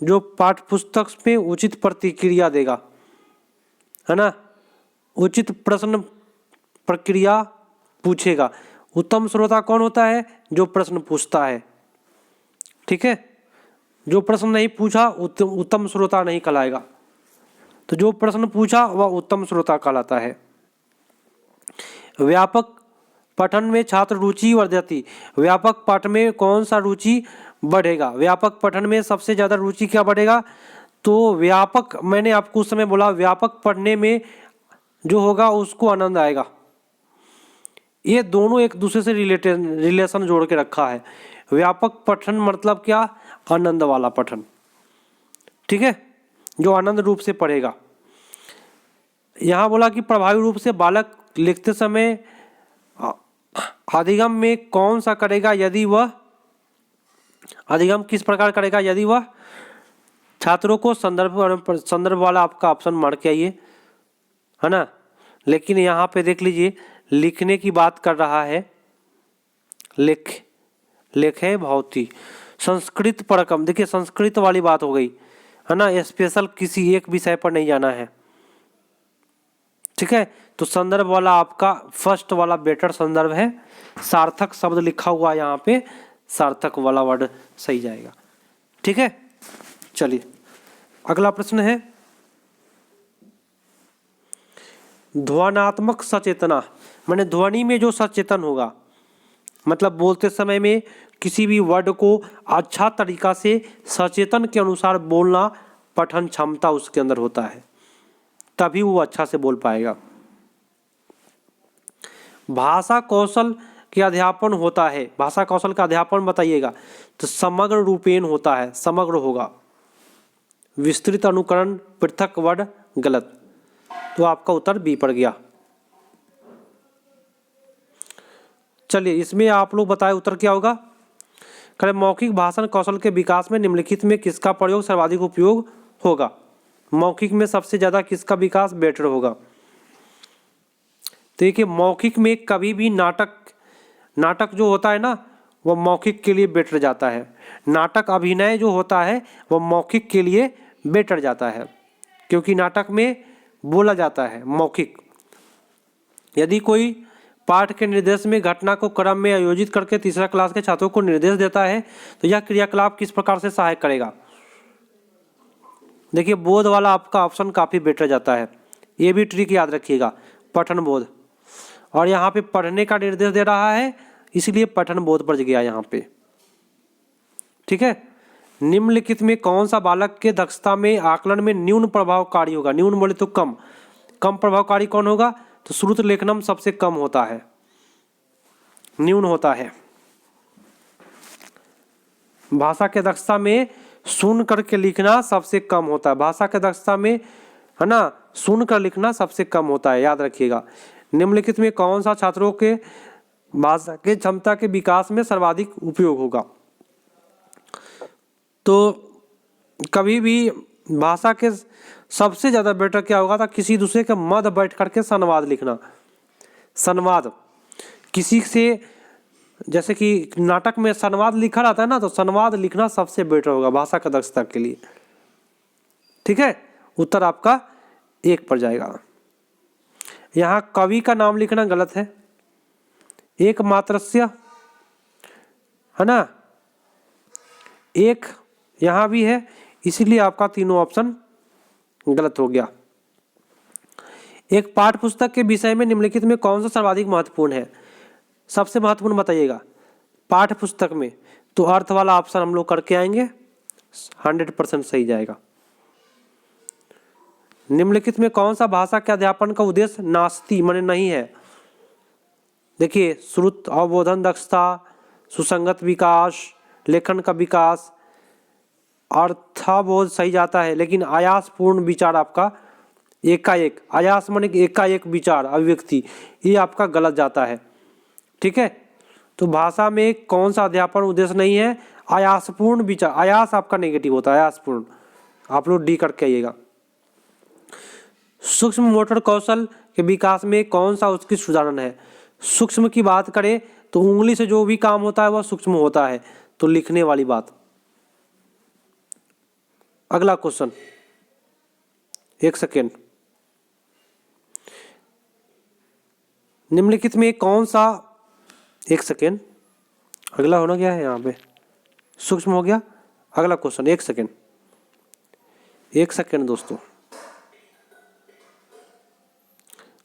[SPEAKER 1] जो पाठ्य पुस्तक में उचित प्रतिक्रिया देगा, है ना, उचित प्रश्न प्रक्रिया पूछेगा। उत्तम श्रोता कौन होता है? जो प्रश्न पूछता है। ठीक है, जो प्रश्न नहीं पूछा उत्तम श्रोता नहीं कहलाएगा, तो जो प्रश्न पूछा वह उत्तम श्रोता कहलाता है। व्यापक पठन में छात्र रुचि वर्धती, व्यापक पाठ में कौन सा रुचि बढ़ेगा? व्यापक पठन में सबसे ज्यादा रुचि क्या बढ़ेगा? तो व्यापक, मैंने आपको उस समय बोला व्यापक पढ़ने में जो होगा उसको आनंद आएगा। ये दोनों एक दूसरे से रिलेशन जोड़ के रखा है। व्यापक पठन मतलब क्या? आनंद वाला पठन, ठीक है, जो आनंद रूप से पढ़ेगा। यहाँ बोला कि प्रभावी रूप से बालक लिखते समय अधिगम में कौन सा करेगा यदि वह, अधिगम किस प्रकार करेगा यदि वह छात्रों को संदर्भ वाला आपका ऑप्शन मार के आइए, है ना। लेकिन यहाँ पे देख लीजिए लिखने की बात कर रहा है, लेखे भवती संस्कृत परकम, देखिए संस्कृत वाली बात हो गई, है ना, स्पेशल किसी एक विषय पर नहीं जाना है, ठीक है। तो संदर्भ वाला आपका फर्स्ट वाला बेटर संदर्भ है। सार्थक शब्द लिखा हुआ यहाँ पे, सार्थक वाला वर्ड सही जाएगा, ठीक है। चलिए अगला प्रश्न है, ध्वन्यात्मक सचेतना, माने ध्वनि में जो सचेतन होगा, मतलब बोलते समय में किसी भी वर्ड को अच्छा तरीका से सचेतन के अनुसार बोलना, पठन क्षमता उसके अंदर होता है, तभी वो अच्छा से बोल पाएगा। भाषा कौशल के अध्यापन होता है, भाषा कौशल का अध्यापन बताइएगा, तो समग्र रूपेण होता है, समग्र होगा। विस्तृत अनुकरण, पृथक वर्ड गलत, तो आपका उत्तर बी पर गया। चलिए इसमें आप लोग बताएं उत्तर क्या होगा। करें मौखिक भाषण कौशल के विकास में निम्नलिखित में किसका प्रयोग सर्वाधिक उपयोग होगा? मौखिक में सबसे ज्यादा किसका विकास बेटर होगा? देखिए मौखिक में कभी भी नाटक जो होता है ना, वह मौखिक के लिए बेटर जाता है। नाटक अभिनय जो होता है वह मौखिक के लिए बेटर जाता है, क्योंकि नाटक में बोला जाता है मौखिक। यदि कोई पाठ के निर्देश में घटना को क्रम में आयोजित करके तीसरा क्लास के छात्रों को निर्देश देता है तो यह क्रियाकलाप किस प्रकार से सहायक करेगा? देखिए बोध वाला आपका ऑप्शन काफी बेटर जाता है, ये भी ट्रिक याद रखिएगा, पठन बोध। और यहाँ पे पढ़ने का निर्देश दे रहा है इसलिए पठन बोध पर गया यहाँ पे, ठीक है। निम्नलिखित में कौन सा बालक के दक्षता में आकलन में न्यून प्रभावकारी होगा? न्यून बोले तो कम, कम प्रभावकारी कौन होगा? तो श्रुत लेखनम सबसे कम होता है, न्यून होता है। भाषा के दक्षता में सुन करके लिखना सबसे कम होता है, भाषा के दक्षता में, है ना, सुन कर लिखना सबसे कम होता है, याद रखिएगा। निम्नलिखित में कौन सा छात्रों के भाषा के क्षमता के विकास में सर्वाधिक उपयोग होगा? तो कभी भी भाषा के सबसे ज्यादा बेटर क्या होगा था? किसी दूसरे के मध्य बैठ करके संवाद लिखना। संवाद किसी से, जैसे कि नाटक में संवाद लिखा रहता है ना, तो संवाद लिखना सबसे बेटर होगा भाषा का दक्षता के लिए, ठीक है। उत्तर आपका एक पर जाएगा। यहाँ कवि का नाम लिखना गलत है, एक मात्रस्य, है ना, एक यहाँ भी है, इसीलिए आपका तीनों ऑप्शन गलत हो गया। एक पाठ्य पुस्तक के विषय में निम्नलिखित में कौन सा सर्वाधिक महत्वपूर्ण है? सबसे महत्वपूर्ण बताइएगा पाठ्य पुस्तक में, तो अर्थ वाला ऑप्शन हम लोग करके आएंगे, 100% सही जाएगा। निम्नलिखित में कौन सा भाषा के अध्यापन का उद्देश्य नास्ति माने नहीं है? देखिए श्रुत अवबोधन दक्षता, सुसंगत विकास, लेखन का विकास, अर्थाबोध सही जाता है, लेकिन आयासपूर्ण विचार आपका एकाएक, आयास माने एकाएक विचार अभिव्यक्ति, ये आपका गलत जाता है, ठीक है। तो भाषा में कौन सा अध्यापन उद्देश्य नहीं है? आयासपूर्ण विचार, आयास आपका नेगेटिव होता है, आयासपूर्ण, आप लोग डी करके आइएगा। सूक्ष्म मोटर कौशल के विकास में कौन सा उसकी सुधारण है? सूक्ष्म की बात करें तो उंगली से जो भी काम होता है वह सूक्ष्म होता है, तो लिखने वाली बात। अगला क्वेश्चन, एक सेकेंड, निम्नलिखित में कौन सा, एक सेकेंड, अगला होना क्या है यहाँ पे, सूक्ष्म हो गया। अगला क्वेश्चन, एक सेकेंड, एक सेकेंड दोस्तों।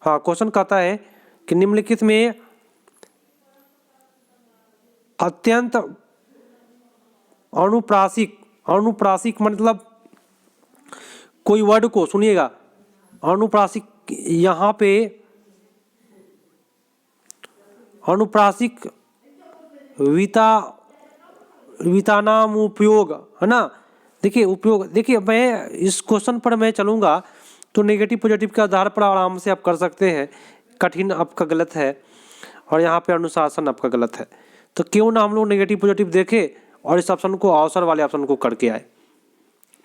[SPEAKER 1] हाँ, क्वेश्चन कहता है कि निम्नलिखित में अत्यंत अनुप्रासिक, अनुप्रासिक मतलब कोई वर्ड को, सुनिएगा, अनुप्रासिक यहाँ पे अनुप्रासिक वितानाम उपयोग है ना। देखिए उपयोग, देखिए मैं इस क्वेश्चन पर मैं चलूँगा तो नेगेटिव पॉजिटिव के आधार पर आराम से आप कर सकते हैं। कठिन आपका गलत है और यहाँ पे अनुशासन आपका गलत है। तो क्यों ना हम लोग नेगेटिव पॉजिटिव देखें और इस ऑप्शन को, अवसर वाले ऑप्शन को करके आए।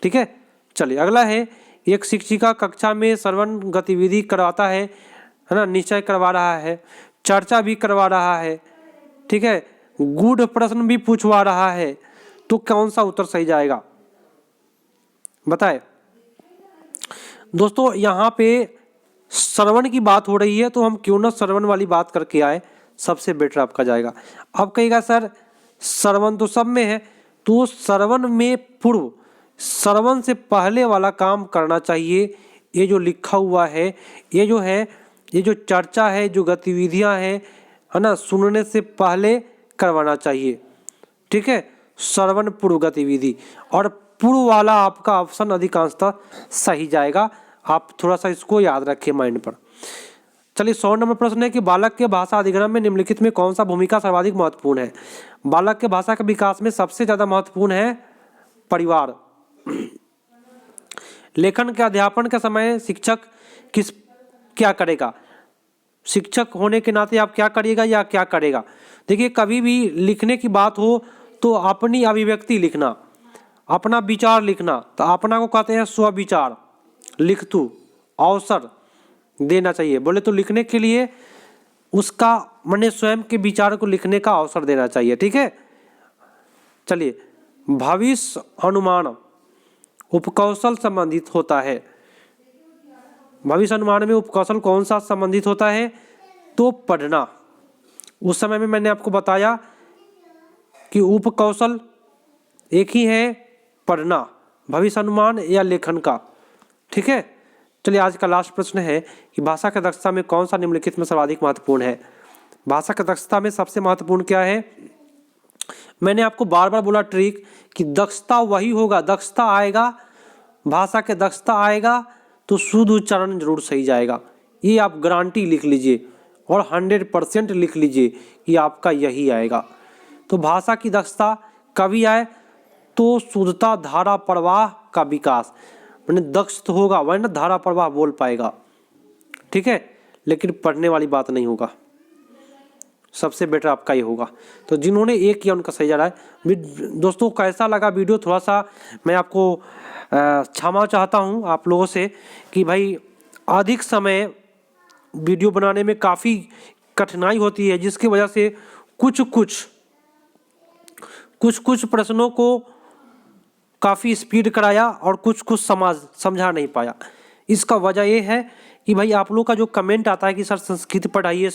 [SPEAKER 1] ठीक है, चलिए अगला है, एक शिक्षिका कक्षा में श्रवण गतिविधि करवाता है ना, निश्चय करवा रहा है, चर्चा भी करवा रहा है, ठीक है, गूढ़ प्रश्न भी पूछवा रहा है, तो कौन सा उत्तर सही जाएगा बताए। दोस्तों यहाँ पे श्रवण की बात हो रही है तो हम क्यों ना श्रवण वाली बात करके आए, सबसे बेटर आपका जाएगा। अब कहेगा सर श्रवण तो सब में है, तो श्रवण में पूर्व, श्रवण से पहले वाला काम करना चाहिए। ये जो लिखा हुआ है, ये जो है, ये जो चर्चा है, जो गतिविधियां है ना, सुनने से पहले करवाना चाहिए। ठीक है, श्रवण पूर्व गतिविधि, और पूर्व वाला आपका ऑप्शन अधिकांशतः सही जाएगा। आप थोड़ा सा इसको याद रखिए माइंड पर। चलिए 100 नंबर प्रश्न है कि बालक के भाषा अधिग्रहण में निम्नलिखित में कौन सा भूमिका सर्वाधिक महत्वपूर्ण है। बालक के भाषा के विकास में सबसे ज्यादा महत्वपूर्ण है परिवार। लेखन के अध्यापन के समय शिक्षक क्या करेगा, शिक्षक होने के नाते आप क्या करिएगा या क्या करेगा। देखिए कभी भी लिखने की बात हो तो अपनी अभिव्यक्ति लिखना, अपना विचार लिखना, तो अपना को कहते हैं स्वविचार। लिख तू, अवसर देना चाहिए। बोले तो लिखने के लिए उसका मैंने स्वयं के विचार को लिखने का अवसर देना चाहिए। ठीक है, चलिए भविष्य अनुमान उपकौशल संबंधित होता है। भविष्य अनुमान में उपकौशल कौन सा संबंधित होता है, तो पढ़ना। उस समय में मैंने आपको बताया कि उपकौशल एक ही है, पढ़ना, भविष्य अनुमान या लेखन का। ठीक है, चलिए आज का लास्ट प्रश्न है कि भाषा की दक्षता में कौन सा निम्नलिखित में सर्वाधिक महत्वपूर्ण है। भाषा की दक्षता में सबसे महत्वपूर्ण क्या है, मैंने आपको बार बार बोला ट्रिक कि दक्षता वही होगा, दक्षता आएगा, भाषा के दक्षता आएगा तो शुद्ध उच्चारण जरूर सही जाएगा। ये आप गारंटी लिख लीजिए और 100% लिख लीजिए कि आपका यही आएगा। तो भाषा की दक्षता कभी आए तो शुद्धता, धारा प्रवाह का विकास, मैंने दक्ष तो होगा वही ना धारा प्रवाह बोल पाएगा। ठीक है, लेकिन पढ़ने वाली बात नहीं होगा। सबसे बेटर आपका ये होगा। तो जिन्होंने एक किया उनका सही जा रहा है। दोस्तों कैसा लगा वीडियो, थोड़ा सा मैं आपको क्षमा चाहता हूँ आप लोगों से कि भाई अधिक समय वीडियो बनाने में काफ़ी कठिनाई होती है, जिसकी वजह से कुछ प्रश्नों को काफ़ी स्पीड कराया और कुछ समझा नहीं पाया। इसका वजह ये है कि भाई आप लोग का जो कमेंट आता है कि सर संस्कृत पढ़ाइए,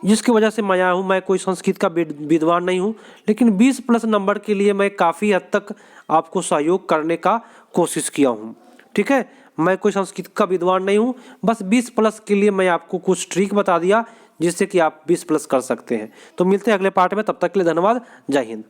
[SPEAKER 1] जिसकी वजह से मैं आया हूँ। मैं कोई संस्कृत का विद्वान नहीं हूँ, लेकिन 20+ नंबर के लिए मैं काफ़ी हद तक आपको सहयोग करने का कोशिश किया हूँ। ठीक है, मैं कोई संस्कृत का विद्वान नहीं हूँ, बस 20+ के लिए मैं आपको कुछ ट्रिक बता दिया जिससे कि आप 20+ कर सकते हैं। तो मिलते हैं अगले पार्ट में, तब तक के लिए धन्यवाद, जय हिंद।